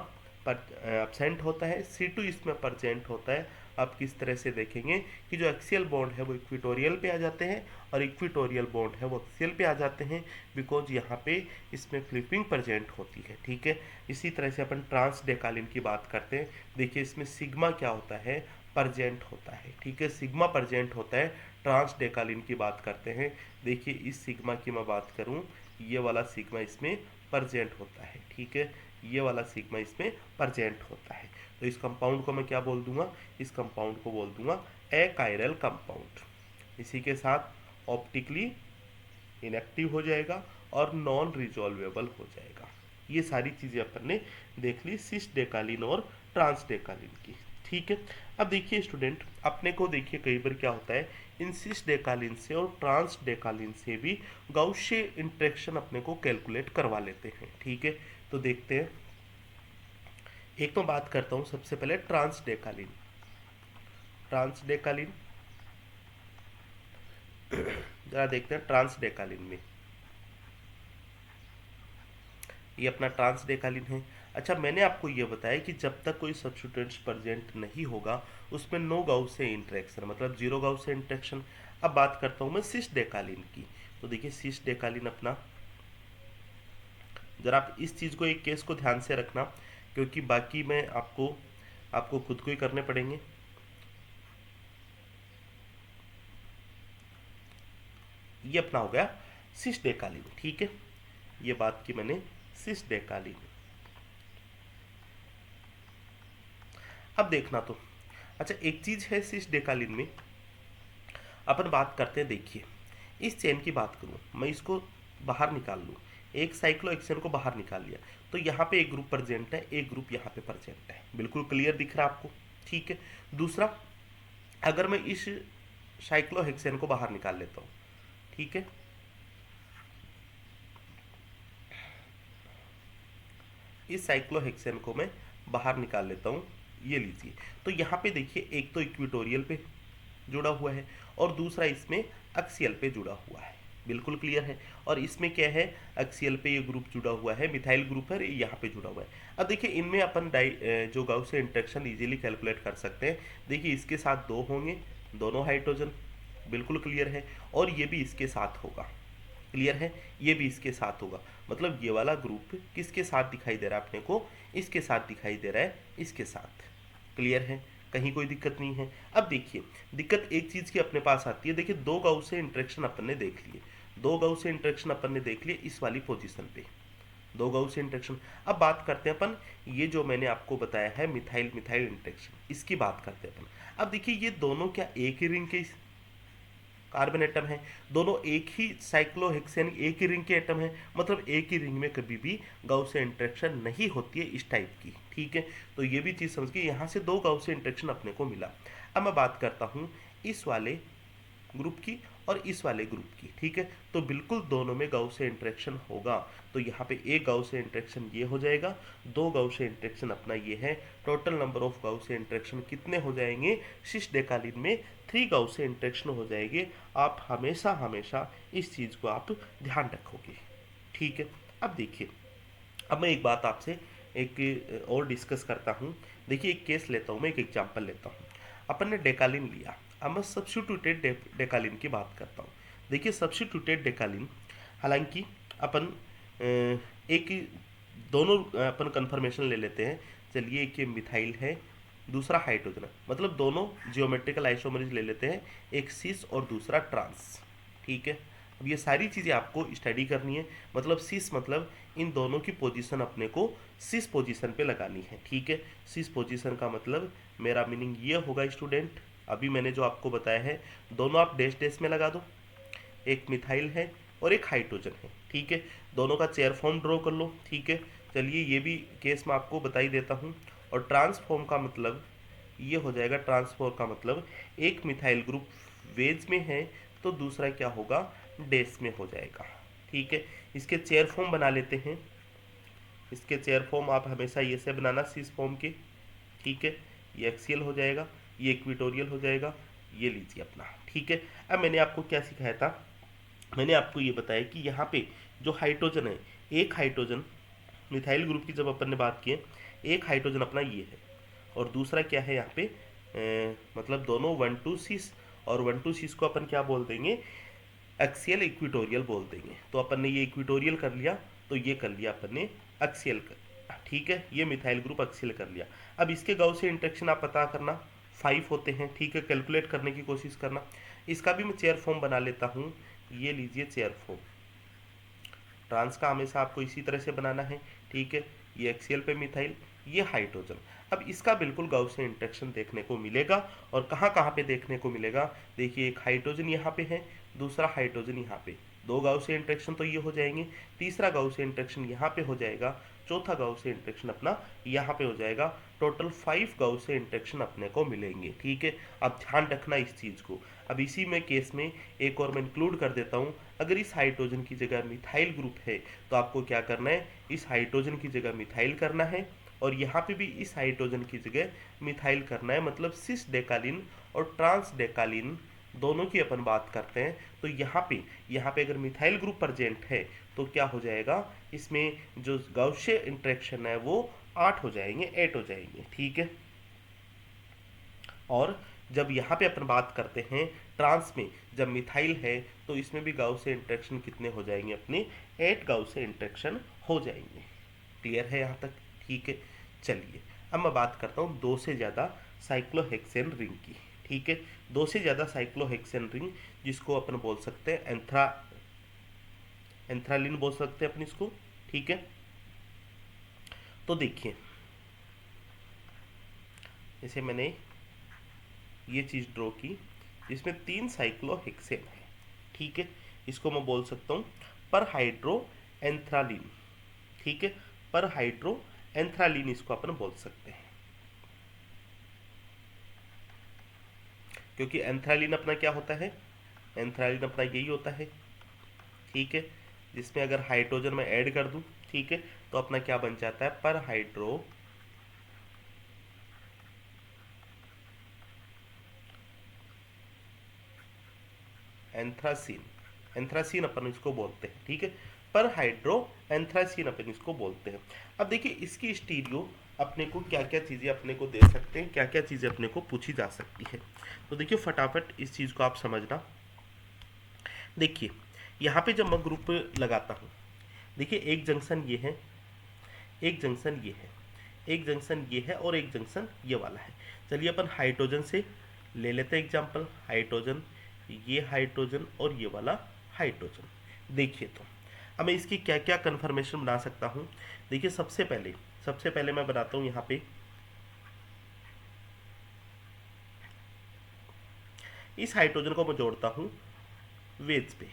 पर एब्सेंट होता है, C2 इसमें परसेंट होता है। आप किस तरह से देखेंगे कि जो एक्सियल बॉन्ड है वो इक्विटोरियल पे आ जाते हैं और इक्विटोरियल बॉन्ड है वो एक्सियल पे आ जाते हैं, बिकॉज यहाँ पे इसमें फ्लिपिंग परजेंट होती है, ठीक है। इसी तरह से अपन ट्रांस डेकालिन की बात करते हैं, देखिए इसमें सिग्मा क्या होता है, परजेंट होता है, ठीक है, सिग्मा परजेंट होता है। ट्रांस डेकालिन की बात करते हैं, देखिए इस सिग्मा की मैं बात करूँ, ये वाला सिग्मा इसमें परजेंट होता है, ठीक है, ये वाला सिग्मा इसमें परजेंट होता है। तो इस कंपाउंड को मैं क्या बोल दूंगा, इस कंपाउंड को बोल दूंगा एकाइरल कंपाउंड। इसी के साथ ऑप्टिकली इनएक्टिव हो जाएगा और नॉन रिजॉल्वेबल हो जाएगा। ये सारी चीज़ें अपन ने देख ली सिस डेकालिन और ट्रांस डेकालिन की, ठीक है। अब देखिए स्टूडेंट, अपने को देखिए कई बार क्या होता है, इन सिस डेकालिन से और ट्रांस डेकालिन से भी गाउसियन इंटरेक्शन अपने को कैलकुलेट करवा लेते हैं, ठीक है। तो देखते हैं, एक तो बात करता हूँ सबसे पहले ट्रांस डेकालिन, ट्रांस डेकालिन जरा देखते हैं ट्रांस डेकालिन में, ये अपना ट्रांस डेकालीन है। अच्छा, मैंने आपको ये बताया कि जब तक कोई सब्स्टिट्यूएंट्स प्रेजेंट नहीं होगा उसमें नो गाउसियन इंटरेक्शन, मतलब जीरो गाउसियन इंटरेक्शन। अब बात करता हूँ मैं सिस डेकालीन की। तो देखिए सिस डेकालीन अपना, जरा आप इस चीज़ को, एक केस को ध्यान से रखना, क्योंकि बाकी मैं आपको आपको खुद को ही करने पड़ेंगे। ये अपना हो गया सिस डेकालीन, ठीक है, ये बात की मैंने सिस डेकालीन। अब देखना तो, अच्छा एक चीज है सिस डेकालीन में, अपन बात करते हैं। देखिए इस चेन की बात करूं, मैं इसको बाहर निकाल लूं, एक साइक्लोहेक्सेन को बाहर निकाल लिया, तो यहाँ पे एक ग्रुप प्रेजेंट है, एक ग्रुप यहाँ पे प्रेजेंट है, बिल्कुल क्लियर दिख रहा है आपको, ठीक है। दूसरा, अगर मैं इस साइक्लोहेक्सेन को बाहर निकाल लेता हूँ, ठीक है, इस साइक्लोहेक्सेन को मैं बाहर निकाल लेता हूँ, ये लीजिए, तो यहाँ पे देखिए एक तो इक्विटोरियल पे जुड़ा हुआ है और दूसरा इसमें एक्सियल पे जुड़ा हुआ है, बिल्कुल क्लियर है। और इसमें क्या है, एक्सियल पे ये ग्रुप जुड़ा हुआ है, मिथाइल ग्रुप है, यहाँ पे जुड़ा हुआ है। अब देखिए इनमें अपन जो गाउसियन इंटरेक्शन इजीली कैलकुलेट कर सकते हैं। देखिए इसके साथ दो होंगे, दोनों हाइड्रोजन, बिल्कुल क्लियर है, और ये भी इसके साथ होगा, क्लियर है, ये भी इसके साथ होगा। मतलब ये वाला ग्रुप किसके साथ दिखाई दे रहा है अपने को, इसके साथ दिखाई दे रहा है, इसके साथ, क्लियर है, कहीं कोई दिक्कत नहीं है। अब देखिए दिक्कत एक चीज की अपने पास आती है, देखिए दो गाउसियन इंटरेक्शन अपन ने देख लिए, दो गाउसियन इंटरेक्शन अपन ने देख लिए इस वाली पोजीशन पे, दो गाउसियन इंटरेक्शन। अब बात करते हैं अपन, ये जो मैंने आपको बताया है मिथाइल मिथाइल इंटरेक्शन, इसकी बात करते हैं अपन। अब देखिए ये दोनों क्या एक ही रिंग के कार्बन एटम है, दोनों एक ही साइक्लोहेक्सेन एक ही रिंग के एटम है, मतलब एक ही रिंग में कभी भी गाउसियन इंटरेक्शन नहीं होती है इस टाइप की, ठीक है। तो ये भी चीज़ समझ के यहाँ से दो गाउसियन इंटरेक्शन अपने को मिला। अब मैं बात करता हूँ इस वाले ग्रुप की और इस वाले ग्रुप की, ठीक है, तो बिल्कुल दोनों में गाउसियन इंटरेक्शन होगा। तो यहाँ पे एक गाउसियन इंटरेक्शन ये हो जाएगा, दो गाउसियन इंटरेक्शन अपना ये है, total number of Gaussian interaction कितने हो जाएंगे सिस डेकालीन में, 3 गाउसियन इंटरेक्शन हो जाएंगे। आप हमेशा हमेशा इस चीज़ को आप ध्यान रखोगे, ठीक है। अब देखिए, अब मैं एक बात आपसे एक और डिस्कस करता हूँ। देखिए एक केस लेता हूँ मैं, एक एग्जांपल लेता हूँ। अपन ने डेकालीन लिया, अब मैं सब्स्टिट्यूटेड डेकालीन की बात करता हूँ। देखिए सब्स्टिट्यूटेड डेकालीन, हालांकि अपन एक दोनों अपन कंफर्मेशन ले लेते हैं। चलिए एक ये मिथाइल है, दूसरा हाइड्रोजन है, मतलब दोनों जियोमेट्रिकल आइसोमरेज ले लेते हैं, एक सिस और दूसरा ट्रांस, ठीक है। अब ये सारी चीज़ें आपको स्टडी करनी है, मतलब सिस मतलब इन दोनों की पोजीशन अपने को सिस पोजीशन पे लगानी है, ठीक है। सिस पोजीशन का मतलब मेरा मीनिंग ये होगा स्टूडेंट, अभी मैंने जो आपको बताया है दोनों आप डैश डैश में लगा दो, एक मिथाइल है और एक हाइड्रोजन है, ठीक है, दोनों का चेयर फॉर्म ड्रॉ कर लो, ठीक है। चलिए ये भी केस मैं आपको बता ही देता हूँ। और ट्रांसफॉर्म का मतलब ये हो जाएगा, ट्रांसफॉर्म का मतलब एक मिथाइल ग्रुप वेज में है तो दूसरा क्या होगा, डैश में हो जाएगा, ठीक है। इसके चेयर फॉर्म बना लेते हैं, इसके चेयर फॉर्म आप हमेशा ये से बनाना सिस फॉर्म के, ठीक है। ये एक्सियल हो जाएगा, ये इक्विटोरियल हो जाएगा, ये लीजिए अपना, ठीक है। अब मैंने आपको क्या सिखाया था, मैंने आपको ये बताया कि यहाँ पे जो हाइड्रोजन है, एक हाइड्रोजन मिथाइल ग्रुप की जब अपन ने बात की है, एक हाइड्रोजन अपना ये है और दूसरा क्या है यहाँ पे मतलब दोनों 1,2,6, और 1,2,6 को अपन क्या बोल देंगे, एक्सियल इक्विटोरियल बोल देंगे। तो अपन ने ये इक्विटोरियल कर लिया, तो ये कर लिया अपन ने एक्सियल कर, ठीक है, ये मिथाइल ग्रुप एक्सियल कर लिया। अब इसके गाउसियन इंटरेक्शन आप पता करना, 5 होते हैं, ठीक है, कैलकुलेट करने की कोशिश करना। इसका भी मैं चेयर फॉर्म बना लेता हूँ, ये लीजिए चेयर फॉर्म, ट्रांस का हमेशा आपको इसी तरह से बनाना है, ठीक है। ये एक्सियल पे मिथाइल, ये हाइड्रोजन। अब इसका बिल्कुल गाउसियन इंटरेक्शन देखने को मिलेगा, और कहाँ कहाँ पे देखने को मिलेगा, देखिए एक हाइड्रोजन यहाँ पे है, दूसरा हाइड्रोजन यहाँ पे, दो गाउसियन इंटरेक्शन तो ये हो जाएंगे, तीसरा गाउसियन इंटरेक्शन यहाँ पे हो जाएगा, चौथा गाउसियन इंटरेक्शन अपना यहाँ पे हो जाएगा। टोटल 5 गाउसियन इंटरेक्शन अपने को मिलेंगे, ठीक है। अब ध्यान रखना इस चीज़ को। अब इसी में केस में एक और मैं इंक्लूड कर देता हूँ, अगर इस हाइड्रोजन की जगह मिथाइल ग्रुप है तो आपको क्या करना है, इस हाइड्रोजन की जगह मिथाइल करना है, और यहाँ पे भी इस हाइड्रोजन की जगह मिथाइल करना है, मतलब सिस डेकालीन और ट्रांस डेकालीन दोनों की अपन बात करते हैं तो यहाँ पे अगर मिथाइल ग्रुप प्रेजेंट है तो क्या हो जाएगा, इसमें जो गाउसियन इंटरेक्शन है वो 8 हो जाएंगे, 8 हो जाएंगे, ठीक है। और जब यहाँ पे अपन बात करते हैं ट्रांस में, जब मिथाइल है तो इसमें भी गाउसियन इंटरेक्शन कितने हो जाएंगे अपने, 8 गाउसियन इंटरेक्शन हो जाएंगे। क्लियर है यहाँ तक, ठीक है। चलिए अब मैं बात करता हूँ दो से ज़्यादा साइक्लोहेक्सेन रिंग की, ठीक है। दो से ज़्यादा साइक्लोहेक्सेन रिंग, जिसको अपन बोल सकते हैं एंथ्रालिन बोल सकते हैं अपन इसको, ठीक है। तो देखिए जैसे मैंने ये चीज़ ड्रॉ की, इसमें 3 साइक्लोहेक्सेन है, ठीक है। इसको मैं बोल सकता हूँ पर हाइड्रो एंथ्रालिन, ठीक है। पर हाइड्रो एंथ्रालिन इसको अपन बोल सकते हैं, क्योंकि एंथ्रालिन अपना क्या होता है, एंथ्रालिन अपना यही होता है, ठीक है। जिसमें अगर हाइड्रोजन मैं ऐड कर दूं, ठीक है, तो अपना क्या बन जाता है, पर हाइड्रो एंथ्रासीन, एंथ्रासीन अपन इसको बोलते हैं, ठीक है। पर हाइड्रो एंथ्रासीन अपन इसको बोलते हैं। अब देखिए इसकी स्टीरियो अपने को क्या क्या चीज़ें अपने को दे सकते हैं, क्या क्या चीज़ें अपने को पूछी जा सकती है। तो देखिए फटाफट इस चीज़ को आप समझना। देखिए यहाँ पे जब मैं ग्रुप लगाता हूँ, देखिए एक जंक्शन ये है, एक जंक्शन ये है, एक जंक्शन ये है और एक जंक्शन ये वाला है। चलिए अपन हाइड्रोजन से ले लेते हैं एग्जांपल, हाइड्रोजन, ये हाइड्रोजन और ये वाला हाइड्रोजन। देखिए तो अब मैं इसकी क्या क्या कन्फर्मेशन बना सकता हूँ। देखिए सबसे पहले मैं बनाता हूँ यहाँ पे इस हाइड्रोजन को मैं जोड़ता हूँ वेज पे,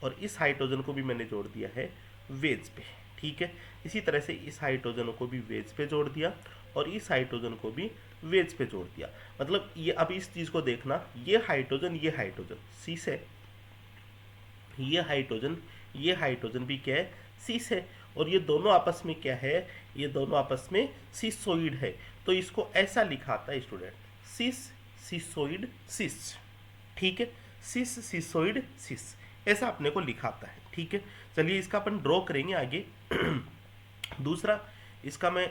और इस हाइड्रोजन को भी मैंने जोड़ दिया है वेज पे, ठीक है। इसी तरह से इस हाइड्रोजन को भी वेज पे जोड़ दिया और इस हाइड्रोजन को भी वेज पे जोड़ दिया। मतलब ये अब इस चीज़ को देखना, ये हाइड्रोजन सी से, ये हाइड्रोजन भी क्या है, सीस है, और ये दोनों आपस में क्या है, ये दोनों आपस में सिसोइड है। तो इसको ऐसा लिखाता है स्टूडेंट, सिस सिसोइड सिस, ठीक है। सिस सिसोइड सिस, ऐसा अपने को लिखाता है, ठीक है। चलिए इसका अपन ड्रॉ करेंगे आगे। दूसरा इसका मैं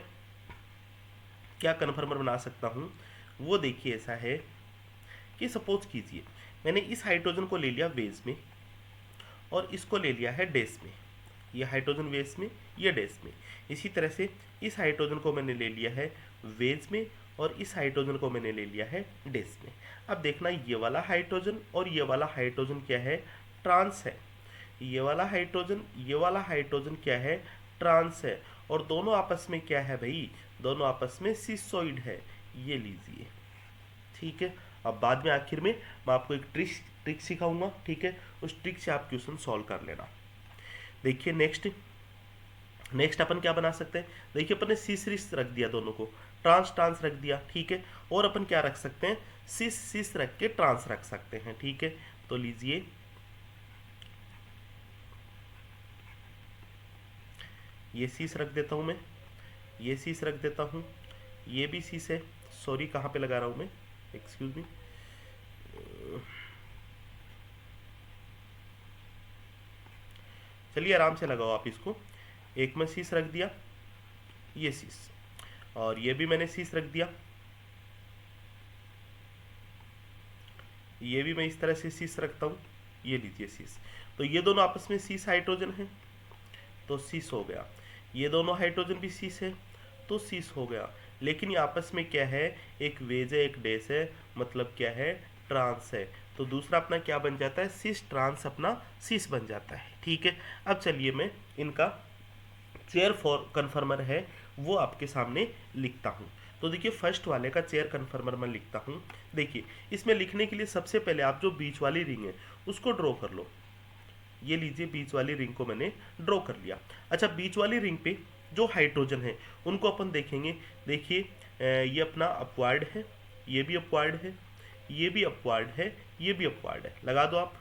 क्या कन्फर्मर बना सकता हूँ, वो देखिए ऐसा है कि सपोज कीजिए मैंने इस हाइड्रोजन को ले लिया वेज में और इसको ले लिया है डेस में, ये हाइड्रोजन वेज में, ये डेस में। इसी तरह से इस हाइड्रोजन को मैंने ले लिया है वेज में और इस हाइड्रोजन को मैंने ले लिया है डेस में। अब देखना ये वाला हाइड्रोजन और ये वाला हाइड्रोजन क्या है, ट्रांस है। ये वाला हाइड्रोजन क्या है, ट्रांस है। और दोनों आपस में क्या है भाई, दोनों आपस में सिसोइड है, ये लीजिए, ठीक है। अब बाद में आखिर में मैं आपको एक ट्रिक सिखाऊंगा, ठीक है। उस ट्रिक से आप क्वेश्चन सॉल्व कर लेना। देखिए नेक्स्ट अपन क्या बना सकते हैं, देखिए अपन ने सिस रख दिया, दोनों को ट्रांस रख दिया, ठीक है। और अपन क्या रख सकते हैं, सिस रख के ट्रांस रख सकते हैं, ठीक है। तो लीजिए ये सीस रख देता हूं मैं, ये सीस रख देता हूं, ये भी सीस है। सॉरी कहाँ पे लगा रहा हूं मैं, एक्सक्यूज मी। चलिए आराम से लगाओ आप इसको। एक में सीस रख दिया, ये सीस, और ये भी मैंने सीस रख दिया, ये भी मैं इस तरह से सीस रखता हूँ, ये लीजिए सीस। तो ये दोनों आपस में सीस हाइड्रोजन है तो सीस हो गया, ये दोनों हाइड्रोजन भी सीस है तो सीस हो गया। लेकिन ये आपस में क्या है, एक वेज है एक डेस है, मतलब क्या है, ट्रांस है। तो दूसरा अपना क्या बन जाता है, सिस ट्रांस अपना सिस बन जाता है, ठीक है। अब चलिए मैं इनका चेयर फॉर कन्फर्मर है वो आपके सामने लिखता हूँ। तो देखिए फर्स्ट वाले का चेयर कन्फर्मर मैं लिखता हूँ। देखिए इसमें लिखने के लिए सबसे पहले आप जो बीच वाली रिंग है उसको ड्रॉ कर लो। ये लीजिए बीच वाली रिंग को मैंने ड्रॉ कर लिया। अच्छा बीच वाली रिंग पे जो हाइड्रोजन है उनको अपन देखेंगे। देखिए ये अपना अपवार्ड है, ये भी अपवार्ड है, ये भी अपवार्ड है, ये भी अपवार्ड है, लगा दो आप,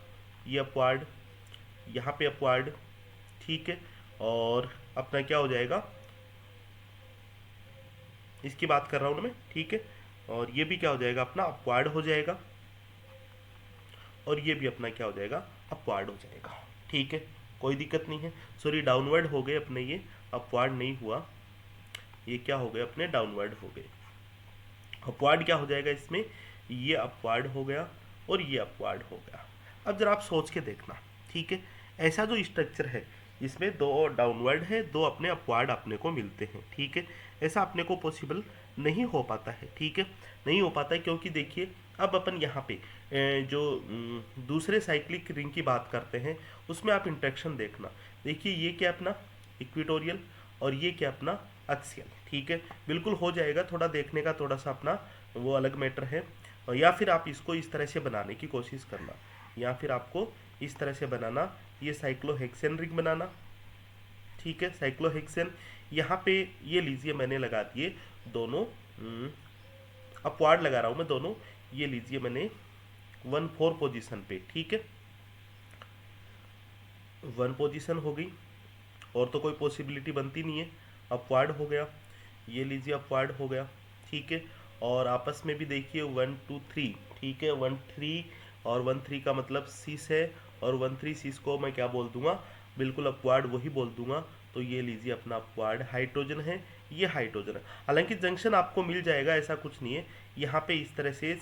ये अपवार्ड, यहाँ पे अपवार्ड, ठीक है। और अपना क्या हो जाएगा, इसकी बात कर रहा हूँ ना मैं, ठीक है। और ये भी क्या हो जाएगा, अपना अपवार्ड हो जाएगा, और ये भी अपना क्या हो जाएगा, अपवार्ड हो जाएगा। ठीक है, कोई दिक्कत नहीं है। सॉरी, डाउनवर्ड हो गए अपने, ये अपवार्ड नहीं हुआ, ये क्या हो गए अपने, डाउनवर्ड हो गए। अपवार्ड क्या हो जाएगा इसमें, ये अपवार्ड हो गया और ये अपवार्ड हो गया। अब जरा आप सोच के देखना, ठीक है, ऐसा जो स्ट्रक्चर है इसमें दो डाउनवर्ड है, दो अपने अपवार्ड अपने को मिलते हैं। ठीक है, ऐसा अपने को पॉसिबल नहीं हो पाता है। ठीक है, नहीं हो पाता है क्योंकि देखिए अब अपन यहाँ पे जो दूसरे साइक्लिक रिंग की बात करते हैं उसमें आप इंट्रैक्शन देखना। देखिए ये क्या अपना इक्विटोरियल और ये क्या अपना एक्सियल। ठीक है, बिल्कुल हो जाएगा, थोड़ा देखने का थोड़ा सा अपना वो अलग मैटर है। और या फिर आप इसको इस तरह से बनाने की कोशिश करना, या फिर आपको इस तरह से बनाना, ये साइक्लोहेक्सेन रिंग बनाना। ठीक है, साइक्लोहेक्सेन यहाँ पे ये लीजिए मैंने लगा दिए दोनों, अपवार्ड लगा रहा हूँ मैं दोनों, ये लीजिए मैंने 1-4 पोजीशन पे। ठीक है, 1 पोजीशन हो गई और तो कोई पॉसिबिलिटी बनती नहीं है, अपवार्ड हो गया, ये लीजिए अपवार्ड हो गया। ठीक है, और आपस में भी देखिए 1 2 3। ठीक है, 1 3 और 1 3 का मतलब सिस है, और 1 3 सिस को मैं क्या बोल दूंगा, बिल्कुल अपवार्ड वही बोल दूंगा। तो ये लीजिए अपना अपवार्ड हाइड्रोजन है, ये हाइड्रोजन है। हालांकि जंक्शन आपको मिल जाएगा, ऐसा कुछ नहीं है, यहाँ पे इस तरह से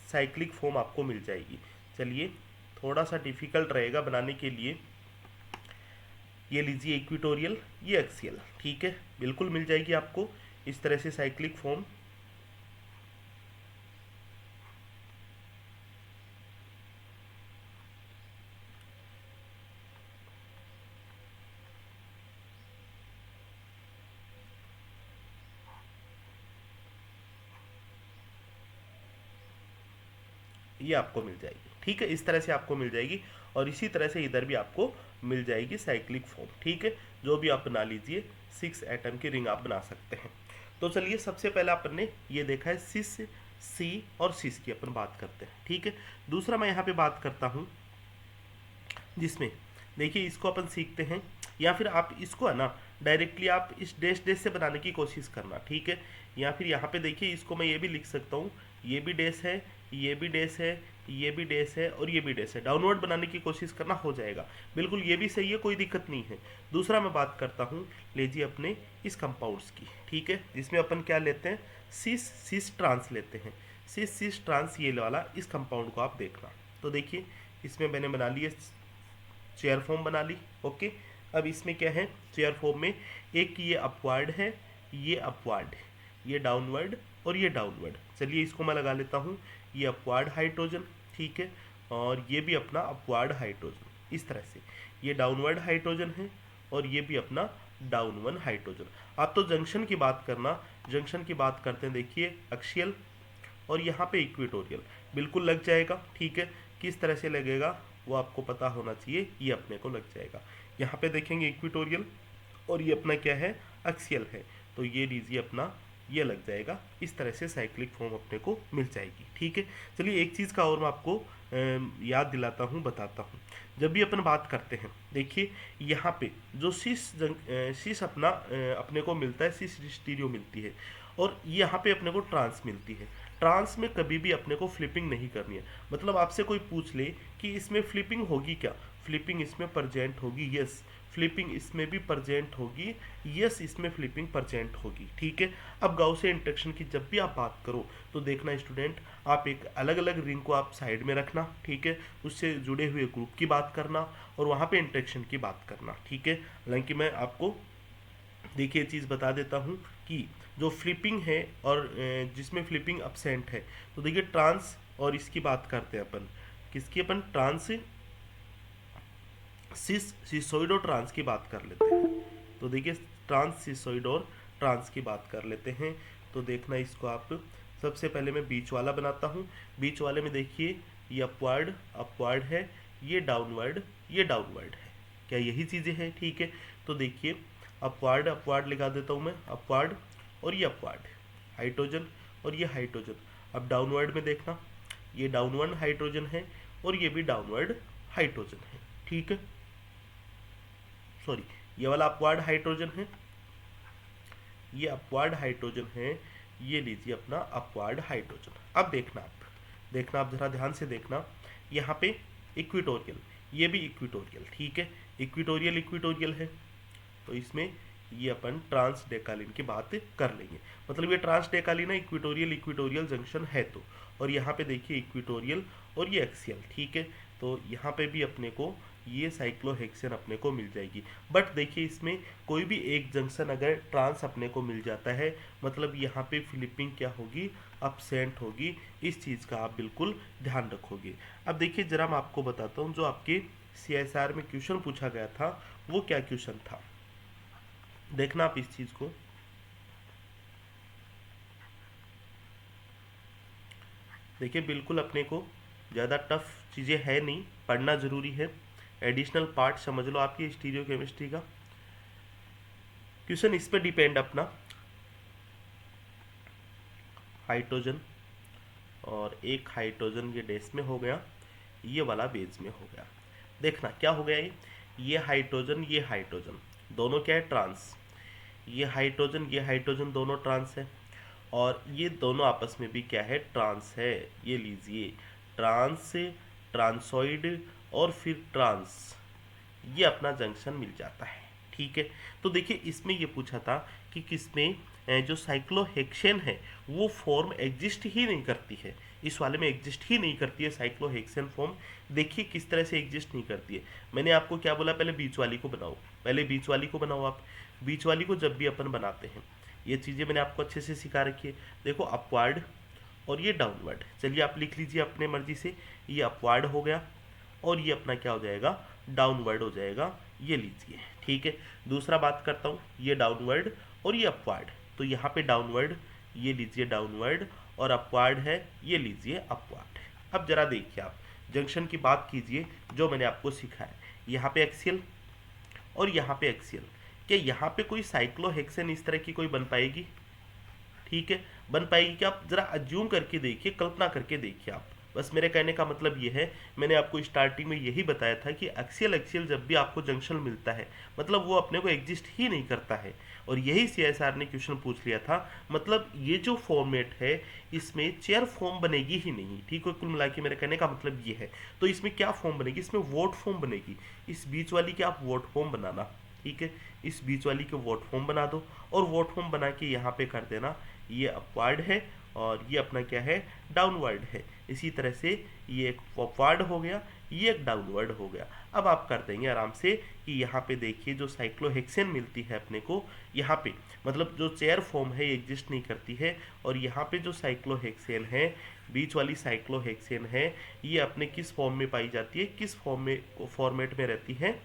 साइक्लिक फॉर्म आपको मिल जाएगी। चलिए, थोड़ा सा डिफिकल्ट रहेगा बनाने के लिए। ये लीजिए इक्विटोरियल, ये एक्सियल। ठीक है, बिल्कुल मिल जाएगी आपको इस तरह से साइक्लिक फॉर्म। ये आपको मिल जाएगी। ठीक है, इस तरह से आपको मिल जाएगी, और इसी तरह से इधर भी आपको मिल जाएगी साइक्लिक फॉर्म। ठीक है, जो भी आप बना लीजिए, 6 एटम की रिंग आप बना सकते हैं। तो चलिए, सबसे पहले अपन ने ये देखा है सिस, सी और सिस की अपन बात करते हैं। ठीक है, दूसरा मैं यहाँ पे बात करता हूँ जिसमें देखिए इसको अपन सीखते हैं, या फिर आप इसको है ना डायरेक्टली आप इस डैश डैश से बनाने की कोशिश करना। ठीक है, या फिर यहाँ पे देखिए इसको मैं ये भी लिख सकता हूँ, ये भी डैश है, ये भी डैश है, ये भी डैश है और ये भी डैश है। डाउनवर्ड बनाने की कोशिश करना, हो जाएगा बिल्कुल, ये भी सही है, कोई दिक्कत नहीं है। दूसरा मैं बात करता हूँ, लीजिए अपने इस कंपाउंड्स की। ठीक है, जिसमें अपन क्या लेते हैं, सिस सिस ट्रांस लेते हैं। सिस सिस ट्रांस ये वाला इस कंपाउंड को आप देखना। तो देखिए इसमें मैंने बना लिया, चेयर फॉर्म बना ली। ओके, अब इसमें क्या है, चेयर फॉर्म में एक ये अपवार्ड है, ये अपवार्ड है, ये डाउनवर्ड और ये डाउनवर्ड। चलिए इसको मैं लगा लेता हूँ, ये अपवार्ड हाइड्रोजन। ठीक है, और ये भी अपना अपवार्ड हाइड्रोजन। इस तरह से ये डाउनवर्ड हाइड्रोजन है और ये भी अपना डाउनवर्ड हाइड्रोजन। आप तो जंक्शन की बात करना, जंक्शन की बात करते हैं, देखिए एक्सियल और यहाँ पे इक्वेटोरियल, बिल्कुल लग जाएगा। ठीक है, किस तरह से लगेगा वो आपको पता होना चाहिए, ये अपने को लग जाएगा। यहाँ पे देखेंगे इक्वेटोरियल और ये अपना क्या है, एक्सियल है, तो ये लीजिए अपना ये लग जाएगा। इस तरह से साइक्लिक फॉर्म अपने को मिल जाएगी। ठीक है, चलिए एक चीज़ का और मैं आपको याद दिलाता हूँ, बताता हूँ। जब भी अपन बात करते हैं, देखिए यहाँ पे जो सिस अपना अपने को मिलता है, सिस स्टीरियो मिलती है, और यहाँ पे अपने को ट्रांस मिलती है। ट्रांस में कभी भी अपने को फ्लिपिंग नहीं करनी है। मतलब आपसे कोई पूछ ले कि इसमें फ्लिपिंग होगी क्या, फ्लिपिंग इसमें प्रजेंट होगी, यस, फ्लिपिंग इसमें भी प्रजेंट होगी, यस, इसमें फ्लिपिंग प्रजेंट होगी। ठीक है, अब गाउसियन इंटरेक्शन की जब भी आप बात करो तो देखना स्टूडेंट, आप एक अलग अलग रिंग को आप साइड में रखना। ठीक है, उससे जुड़े हुए ग्रुप की बात करना और वहाँ पे इंटरेक्शन की बात करना। ठीक है, हालांकि मैं आपको देखिए चीज़ बता देता हूँ कि जो फ्लिपिंग है और जिसमें फ्लिपिंग अपसेंट है, तो देखिए ट्रांस और इसकी बात करते हैं अपन, किसकी, अपन ट्रांस सिसोइड और ट्रांस की बात कर लेते हैं। तो देखिए ट्रांस सिसोइड और ट्रांस की बात कर लेते हैं। तो देखना इसको आप, सबसे पहले मैं बीच वाला बनाता हूँ। बीच वाले में देखिए ये अपवर्ड अपवर्ड है, ये डाउनवर्ड है। क्या यही चीज़ें हैं? ठीक है, तो देखिए अपवर्ड अपवर्ड लिखा देता हूँ मैं, अपवर्ड और ये अपवर्ड हाइड्रोजन और ये हाइड्रोजन। अब डाउनवर्ड में देखना, ये डाउनवर्ड हाइड्रोजन है और ये भी डाउनवर्ड हाइड्रोजन है। ठीक है, सॉरी, ये वाला अपवर्ड हाइड्रोजन है, ये अपवर्ड हाइड्रोजन है, ये लीजिए अपना अपवर्ड हाइड्रोजन। अब देखना आप जरा ध्यान से देखना, यहाँ पे इक्विटोरियल, ये भी इक्विटोरियल, ठीक है, इक्विटोरियल इक्विटोरियल है, तो इसमें ये अपन ट्रांस डेकालिन की बात कर लेंगे। मतलब ये ट्रांस डेकालिन है, इक्विटोरियल इक्विटोरियल जंक्शन है तो, और यहाँ पे देखिए इक्विटोरियल और ये एक्सियल, ठीक है, तो यहाँ पे भी अपने को ये साइक्लोहेक्सेन अपने को मिल जाएगी। बट देखिए इसमें कोई भी एक जंक्शन अगर ट्रांस अपने को मिल जाता है, मतलब यहाँ पे फिलिपिंग क्या होगी, अपसेंट होगी। इस चीज़ का आप बिल्कुल ध्यान रखोगे। अब देखिए जरा मैं आपको बताता हूँ, जो आपके CSR में क्वेश्चन पूछा गया था वो क्या क्वेश्चन था, देखना आप इस चीज़ को। देखिए बिल्कुल अपने को ज़्यादा टफ चीज़ें है नहीं, पढ़ना ज़रूरी है, एडिशनल पार्ट समझ लो आपकी स्टीरियो केमिस्ट्री का। क्वेश्चन इस पे डिपेंड अपना, हाइड्रोजन और एक हाइड्रोजन ये डैश में हो गया, ये वाला बेस में हो गया। देखना क्या हो गया, ये हाइड्रोजन दोनों क्या है, ट्रांस, ये हाइड्रोजन दोनों ट्रांस है, और ये दोनों आपस में भी क्या है, ट्रांस है। ये लीजिए ट्रांस, ट्रांसोइड और फिर ट्रांस, ये अपना जंक्शन मिल जाता है, ठीक है। तो देखिए इसमें ये पूछा था कि किसमें जो साइक्लोहेक्सेन है वो फॉर्म एग्जिस्ट ही नहीं करती है, इस वाले में एग्जिस्ट ही नहीं करती है साइक्लोहेक्सेन फॉर्म। देखिए किस तरह से एग्जिस्ट नहीं करती है। मैंने आपको क्या बोला, पहले बीच वाली को बनाओ, पहले बीच वाली को बनाओ। आप बीच वाली को जब भी अपन बनाते हैं, ये चीज़ें मैंने आपको अच्छे से सिखा रखी है। देखो अपवार्ड और ये डाउनवर्ड, चलिए आप लिख लीजिए अपने मर्जी से, ये अपवार्ड हो गया और ये अपना क्या हो जाएगा, डाउनवर्ड हो जाएगा, ये लीजिए, ठीक है। दूसरा बात करता हूँ, ये डाउनवर्ड और ये अपवार्ड, तो यहाँ पे डाउनवर्ड, ये लीजिए डाउनवर्ड, और अपवार्ड है, ये लीजिए अपवार्ड। अब जरा देखिए आप जंक्शन की बात कीजिए, जो मैंने आपको सिखाया, यहाँ पे एक्सियल और यहाँ पे एक्सियल, क्या यहाँ पे कोई साइक्लोहेक्सेन इस तरह की कोई बन पाएगी, ठीक है, बन पाएगी क्या? आप जरा अज्यूम करके देखिए, कल्पना करके देखिए आप। बस मेरे कहने का मतलब ये है, मैंने आपको स्टार्टिंग में यही बताया था कि एक्सियल एक्सियल जब भी आपको जंक्शन मिलता है, मतलब वो अपने को एग्जिस्ट ही नहीं करता है, और यही CSR ने क्वेश्चन पूछ लिया था। मतलब ये जो फॉर्मेट है इसमें चेयर फॉर्म बनेगी ही नहीं, ठीक है। कुल मिला के मेरे कहने का मतलब ये है। तो इसमें क्या फॉर्म बनेगी, इसमें वोट फॉर्म बनेगी। इस बीच वाली की आप वोट फॉर्म बनाना, ठीक है, इस बीच वाली के वोट फॉर्म बना दो, और वोट फॉर्म बना के यहाँ पे कर देना, ये अपवार्ड है और ये अपना क्या है, डाउनवर्ड है। इसी तरह से ये एक अपवार्ड हो गया, ये एक डाउनवर्ड हो गया। अब आप कर देंगे आराम से कि यहाँ पे देखिए जो साइक्लोहेक्सेन मिलती है अपने को, यहाँ पे मतलब जो चेयर फॉर्म है ये एग्जिस्ट नहीं करती है, और यहाँ पे जो साइक्लोहेक्सेन है, बीच वाली साइक्लोहेक्सेन है, ये अपने किस फॉर्म में पाई जाती है, किस फॉर्मेट में रहती है,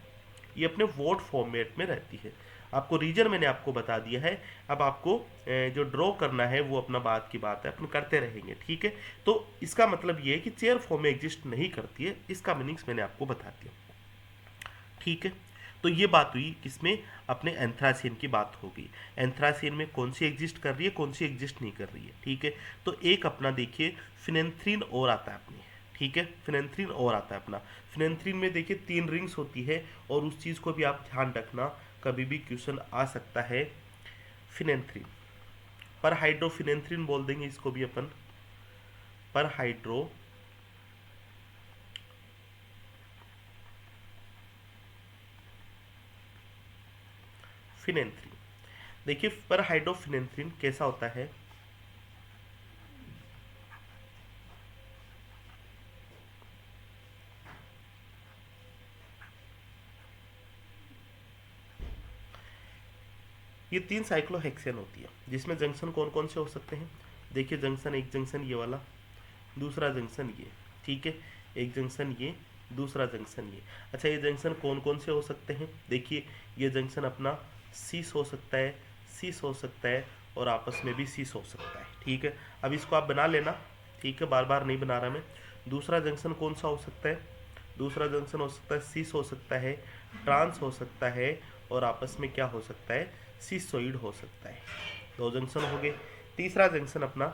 ये अपने वोट फॉर्मेट में रहती है। आपको रीजन मैंने आपको बता दिया है। अब आपको जो ड्रॉ करना है वो अपना बात की बात है, अपन करते रहेंगे, ठीक है। तो इसका मतलब ये है कि चेयर फॉर्म में एग्जिस्ट नहीं करती है, इसका मीनिंग्स मैंने आपको बता दिया, ठीक है। तो ये बात हुई किसमें, अपने एंथ्रासीन की बात हो गई। एंथ्रासीन में कौन सी एग्जिस्ट कर रही है, कौन सी एग्जिस्ट नहीं कर रही है, ठीक है। तो एक अपना देखिए फिनेंथ्रीन और आता है अपनी, ठीक है, फिनेंथ्रीन और आता है अपना। फिनेंथ्रीन में देखिए 3 रिंग्स होती है, और उस चीज़ को भी आप ध्यान रखना, कभी भी क्वेश्चन आ सकता है। फिनेंथ्रीन पर हाइड्रोफिनेंथ्रीन बोल देंगे इसको भी अपन, पर हाइड्रो फिनेंथ्रीन। देखिए पर हाइड्रोफिनेंथ्रीन कैसा होता है, ये 3 साइक्लोहेक्सेन होती है, जिसमें जंक्शन कौन कौन से हो सकते हैं। देखिए जंक्शन, एक जंक्शन ये वाला, दूसरा जंक्शन ये, ठीक है, एक जंक्शन ये, दूसरा जंक्शन ये। अच्छा ये जंक्शन कौन कौन से हो सकते हैं, देखिए ये जंक्शन अपना सीस हो सकता है, सीस हो सकता है, और आपस में भी सीस हो सकता है, ठीक है। अब इसको आप बना लेना, ठीक है, बार बार नहीं बना रहा मैं। दूसरा जंक्शन कौन सा हो सकता है, दूसरा जंक्शन हो सकता है सीस हो सकता है, ट्रांस हो सकता है, और आपस में क्या हो सकता है, सिसोइड हो सकता है। 2 जंक्शन हो गए। तीसरा जंक्शन अपना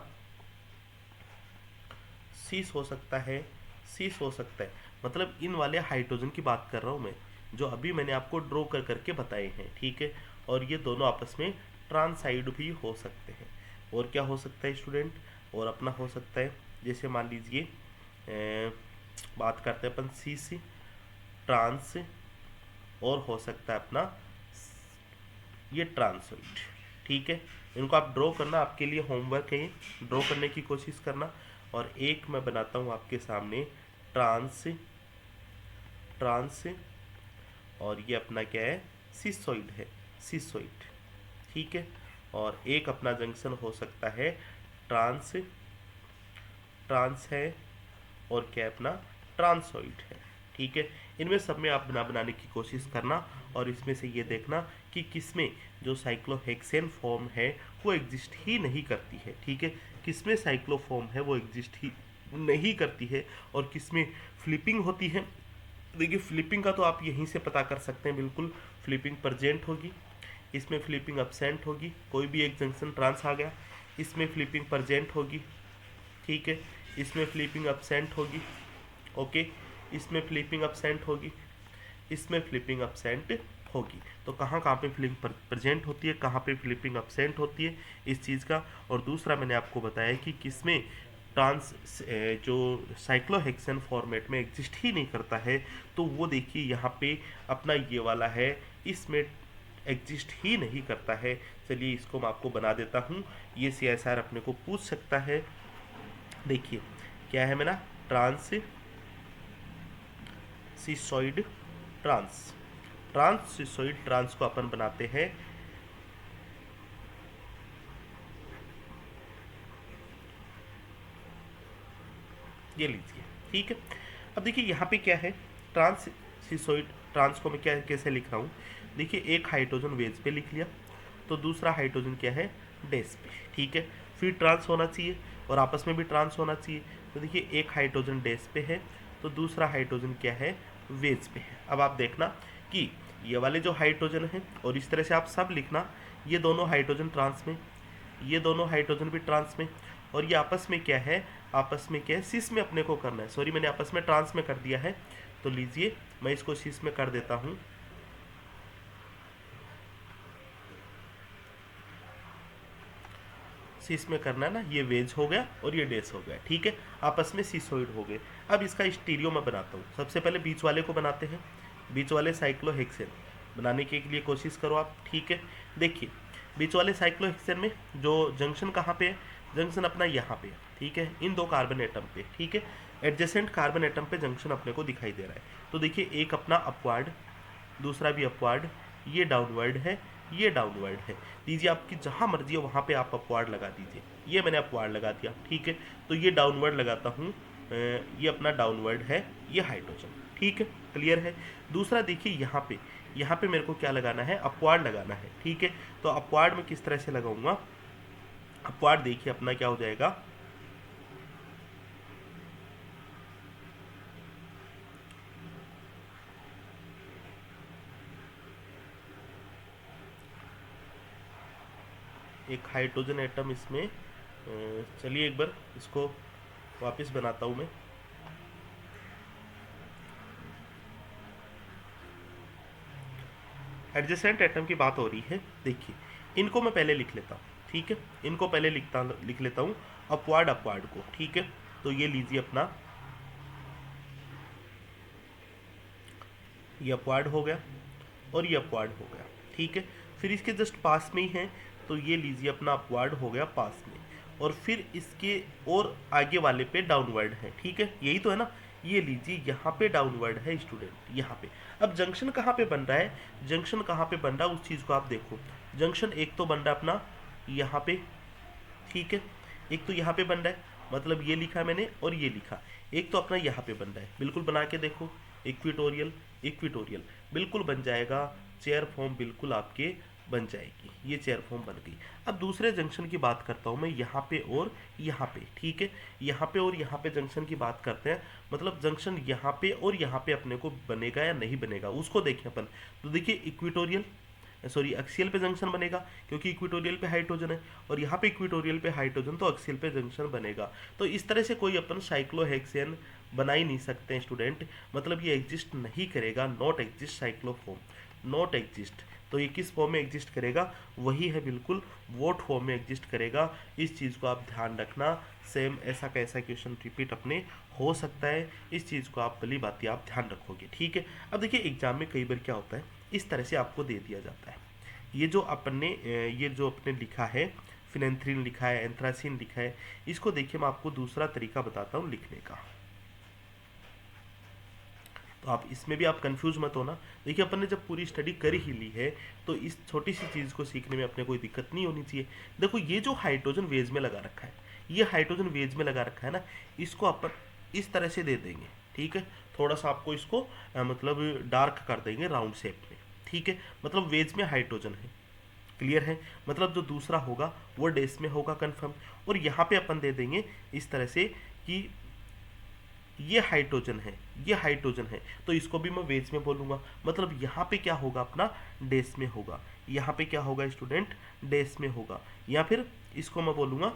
सीस हो सकता है, सीस हो सकता है, मतलब इन वाले हाइड्रोजन की बात कर रहा हूँ मैं, जो अभी मैंने आपको ड्रॉ कर करके बताए हैं, ठीक है। और ये दोनों आपस में ट्रांसाइड भी हो सकते हैं। और क्या हो सकता है स्टूडेंट, और अपना हो सकता है, जैसे मान लीजिए बात करते हैं अपन सीस ट्रांस, और हो सकता है अपना ये ट्रांसोइड। ठीक है, इनको आप ड्रॉ करना, आपके लिए होमवर्क है, ये ड्रॉ करने की कोशिश करना। और एक मैं बनाता हूँ आपके सामने ट्रांस, ट्रांस, और ये अपना क्या है, सिसोइड है, सिसोइड। ठीक है, और एक अपना जंक्शन हो सकता है ट्रांस, ट्रांस है, और क्या अपना ट्रांसोइड है। ठीक है, इनमें सब में आप बनाने की कोशिश करना, और इसमें से ये देखना कि किसमें जो साइक्लोहेक्सेन फॉर्म है वो एग्जिस्ट ही नहीं करती है। ठीक है, किसमें साइक्लोफॉर्म है वो एग्जिस्ट ही नहीं करती है, और किसमें फ्लिपिंग होती है। देखिए फ्लिपिंग का तो आप यहीं से पता कर सकते हैं, बिल्कुल फ्लिपिंग प्रेजेंट होगी, इसमें फ्लिपिंग अब्सेंट होगी, कोई भी एक जंक्शन ट्रांस आ गया, इसमें फ्लिपिंग प्रेजेंट होगी। ठीक है, इसमें फ्लिपिंग अब्सेंट होगी, ओके, इसमें फ्लिपिंग अब्सेंट होगी, इसमें फ्लिपिंग अब्सेंट होगी। तो कहाँ कहाँ पे फ्लिपिंग प्रेजेंट होती है, कहाँ पे फ्लिपिंग अब्सेंट होती है, इस चीज़ का। और दूसरा मैंने आपको बताया कि किसमें ट्रांस जो साइक्लोहेक्सेन फॉर्मेट में एग्जिस्ट ही नहीं करता है, तो वो देखिए यहाँ पे अपना ये वाला है, इसमें एग्जिस्ट ही नहीं करता है। चलिए इसको मैं आपको बना देता हूँ, ये CSR अपने को पूछ सकता है। देखिए क्या है मेरा, trans cisoid trans, trans cisoid trans को अपन बनाते हैं ये लीजिए। ठीक है, अब देखिए यहाँ पे क्या है, ट्रांस सिसोइड ट्रांस को मैं क्या कैसे लिख रहा हूँ, देखिए एक हाइड्रोजन वेज पे लिख लिया, तो दूसरा हाइड्रोजन क्या है, डेस पे। ठीक है, फिर ट्रांस होना चाहिए और आपस में भी ट्रांस होना चाहिए। तो देखिए एक हाइड्रोजन डेस पे है, तो दूसरा हाइड्रोजन क्या है, वेज पे है। अब आप देखना कि ये वाले जो हाइड्रोजन है, और इस तरह से आप सब लिखना, ये दोनों हाइड्रोजन ट्रांस में, ये दोनों हाइड्रोजन भी ट्रांस में, और ये आपस में क्या है, आपस में क्या है, सिस में अपने को करना है। सॉरी मैंने आपस में ट्रांस में कर दिया है, तो लीजिए मैं इसको सिस में कर देता हूँ। सिस में करना है ना, ये वेज हो गया और ये डेस हो गया। ठीक है, आपस में सिसोइड हो गए। अब इसका स्टीरियो मैं बनाता हूँ। सबसे पहले बीच वाले को बनाते हैं, बीच वाले साइक्लोहेक्सेन बनाने के लिए कोशिश करो आप। ठीक है, देखिए बीच वाले साइक्लोहेक्सेन में जो जंक्शन कहाँ पे है, जंक्शन अपना यहाँ पे है। ठीक है, इन दो कार्बन एटम पे। ठीक है, एडजेसेंट कार्बन एटम पे जंक्शन अपने को दिखाई दे रहा है। तो देखिए एक अपना अपवार्ड, दूसरा भी अपवार्ड, ये डाउनवर्ड है, ये डाउनवर्ड है। दीजिए आपकी जहाँ मर्जी है वहाँ पे आप अपवार्ड लगा दीजिए। ये मैंने अपवार्ड लगा दिया। ठीक है, तो ये डाउनवर्ड लगाता हूँ, ये अपना डाउनवर्ड है, ये हाइड्रोजन। ठीक है, क्लियर है। दूसरा देखिए यहाँ पे मेरे को क्या लगाना है, अपवार्ड लगाना है। ठीक है, तो अपवार्ड में किस तरह से लगाऊंगा, अपवार्ड देखिए अपना क्या हो जाएगा, एक हाइड्रोजन एटम इसमें, चलिए एक बार इसको वापस बनाता हूँ मैं। एडजेसेंट एटम की बात हो रही है, देखिए इनको मैं पहले लिख लेता हूँ। ठीक है, इनको पहले लिख लेता हूँ अपवार्ड अपवार्ड को। ठीक है, तो ये लीजिए अपना, ये अपवार्ड हो गया और ये अपवार्ड हो गया। ठीक है, फिर इसके जस्ट पास में ही है, तो ये लीजिए अपना अपवार्ड हो गया पास में, और फिर इसके और आगे वाले पे डाउनवर्ड है। ठीक है, यही तो है ना, ये लीजिए यहाँ पे डाउनवर्ड है स्टूडेंट, यहाँ पे। अब जंक्शन कहाँ पे बन रहा है, जंक्शन कहाँ पे बन रहा है उस चीज़ को आप देखो। जंक्शन एक तो बन रहा है अपना यहाँ पे, ठीक है, एक तो यहाँ पे बन रहा है, मतलब ये लिखा मैंने और ये लिखा। एक तो अपना यहाँ पे बन रहा है, बिल्कुल बना के देखो, इक्विटोरियल, इक्विटोरियल बिल्कुल बन जाएगा, चेयर फॉर्म बिल्कुल आपके बन जाएगी, ये चेयर फॉर्म बन गई। अब दूसरे जंक्शन की बात करता हूँ मैं, यहाँ पे और यहाँ पे। ठीक है, यहाँ पे और यहाँ पे जंक्शन की बात करते हैं, मतलब जंक्शन यहाँ पे और यहाँ पे अपने को बनेगा या नहीं बनेगा उसको देखें अपन। तो देखिए इक्विटोरियल, सॉरी एक्सियल पे जंक्शन बनेगा, क्योंकि इक्विटोरियल पे हाइड्रोजन है, और यहाँ पे इक्विटोरियल पे हाइड्रोजन, तो एक्सियल पे जंक्शन बनेगा। तो इस तरह से कोई अपन साइक्लोहेक्सेन बना ही नहीं सकते हैं स्टूडेंट, मतलब ये एग्जिस्ट नहीं करेगा, नॉट एग्जिस्ट साइक्लोफॉर्म, नॉट एग्जिस्ट। तो ये किस फॉर्म में एग्जिस्ट करेगा, वही है बिल्कुल वोट फॉर्म में एग्जिस्ट करेगा। इस चीज़ को आप ध्यान रखना। सेम ऐसा कैसा क्वेश्चन रिपीट अपने हो सकता है, इस चीज़ को आप भली बात आप ध्यान रखोगे, ठीक है। अब देखिए एग्जाम में कई बार क्या होता है, इस तरह से आपको दे दिया जाता है, ये जो अपने लिखा है, फिनेंथ्रीन लिखा है, एंथ्रासीन लिखा है, इसको देखिए मैं आपको दूसरा तरीका बताता हूँ लिखने का, तो आप इसमें भी आप कंफ्यूज मत होना। देखिए अपन ने जब पूरी स्टडी कर ही ली है तो इस छोटी सी चीज़ को सीखने में अपने कोई दिक्कत नहीं होनी चाहिए। देखो ये जो हाइड्रोजन वेज में लगा रखा है, ये हाइड्रोजन वेज में लगा रखा है ना, इसको अपन इस तरह से दे देंगे, ठीक है। थोड़ा सा आपको इसको मतलब डार्क कर देंगे राउंड शेप में, ठीक है। मतलब वेज में हाइड्रोजन है, क्लियर है। मतलब जो दूसरा होगा वो डेस में होगा कन्फर्म। और यहाँ पे अपन दे देंगे इस तरह से कि ये हाइड्रोजन है, ये हाइड्रोजन है, तो इसको भी मैं वेज में बोलूंगा। मतलब यहाँ पे क्या होगा अपना, डेस में होगा। यहाँ पे क्या होगा स्टूडेंट, डेस में होगा। या फिर इसको मैं बोलूंगा,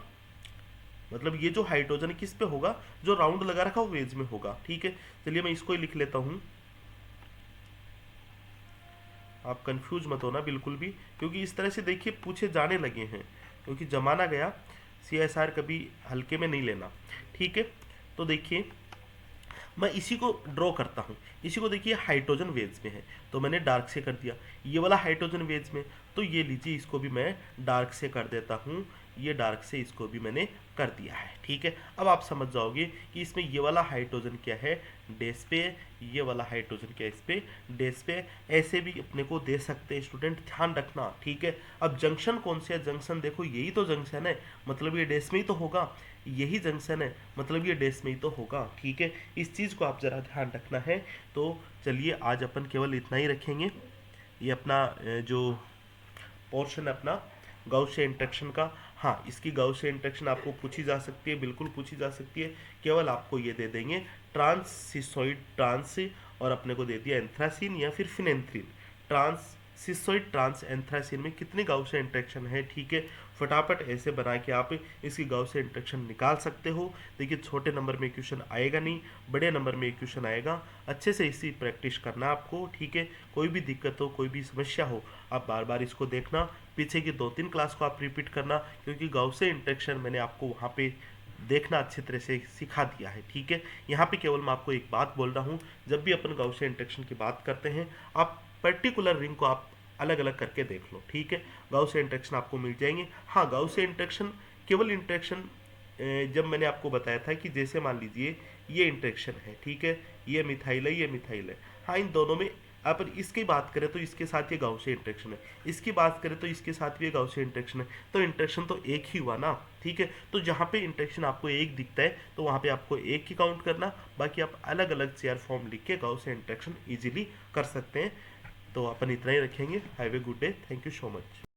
मतलब ये जो हाइड्रोजन किस पे होगा, जो राउंड लगा रखा वो वेज में होगा, ठीक है। चलिए मैं इसको ही लिख लेता हूँ, आप कंफ्यूज मत होना बिल्कुल भी, क्योंकि इस तरह से देखिए पूछे जाने लगे हैं, क्योंकि जमाना गया, CSR कभी हल्के में नहीं लेना, ठीक है। तो देखिए मैं इसी को ड्रॉ करता हूँ, इसी को देखिए हाइड्रोजन वेज में है तो मैंने डार्क से कर दिया। ये वाला हाइड्रोजन वेज में, तो ये लीजिए इसको भी मैं डार्क से कर देता हूँ, ये डार्क से इसको भी मैंने कर दिया है, ठीक है। अब आप समझ जाओगे कि इसमें ये वाला हाइड्रोजन क्या है, डेस पे, ये वाला हाइड्रोजन क्या है इस पे, डेस पे। ऐसे भी अपने को दे सकते हैं स्टूडेंट, ध्यान रखना, ठीक है। अब जंक्शन कौन से है, जंक्शन देखो यही तो जंक्शन है, मतलब ये डेस में ही तो होगा, यही जंक्शन है, मतलब ये डेस में ही तो होगा, ठीक है। इस चीज़ को आप ज़रा ध्यान रखना है। तो चलिए आज अपन केवल इतना ही रखेंगे। ये अपना जो पोर्शन है अपना गाउसियन इंटरेक्शन का, हाँ इसकी गाउसियन इंटरेक्शन आपको पूछी जा सकती है, बिल्कुल पूछी जा सकती है। केवल आपको ये दे देंगे ट्रांस सिसोइड ट्रांस, और अपने को दे दिया एंथ्रासीन या फिर phenanthrene. Trans cisoid trans anthracene में कितनी गाउसियन इंटरेक्शन है, ठीक है। फटाफट ऐसे बना के आप इसकी गाउसियन इंटरेक्शन निकाल सकते हो। देखिए छोटे नंबर में क्वेश्चन आएगा नहीं, बड़े नंबर में क्वेश्चन आएगा। अच्छे से इसी प्रैक्टिस करना आपको, ठीक है। कोई भी दिक्कत हो, कोई भी समस्या हो, आप बार बार इसको देखना, पीछे की 2-3 क्लास को आप रिपीट करना, क्योंकि गाउसियन इंटरेक्शन मैंने आपको वहाँ पे देखना अच्छी तरह से सिखा दिया है, ठीक है। यहाँ पे केवल मैं आपको एक बात बोल रहा हूँ, जब भी अपन गाउसियन इंटरेक्शन की बात करते हैं, आप पर्टिकुलर रिंग को आप अलग अलग करके देख लो, ठीक है। गाउसियन इंटरेक्शन आपको मिल जाएंगे। हाँ गाउसियन इंटरेक्शन केवल इंटरेक्शन जब मैंने आपको बताया था कि जैसे मान लीजिए ये इंटरेक्शन है, ठीक है, ये मिथाइल है, ये मिथाइल है, हाँ इन दोनों में अपन इसकी बात करें तो इसके साथ ये गाउसियन इंटरेक्शन है, इसकी बात करें तो इसके साथ भी ये गाउसियन इंटरेक्शन है, तो इंटरेक्शन तो एक ही हुआ ना, ठीक है। तो जहाँ पे इंटरेक्शन आपको एक दिखता है तो वहाँ पे आपको एक ही काउंट करना, बाकी आप अलग अलग चेयर फॉर्म लिख के गाउसियन इंटरेक्शन इजीली कर सकते हैं। तो अपन इतना ही रखेंगे। Have a good day, thank you so much.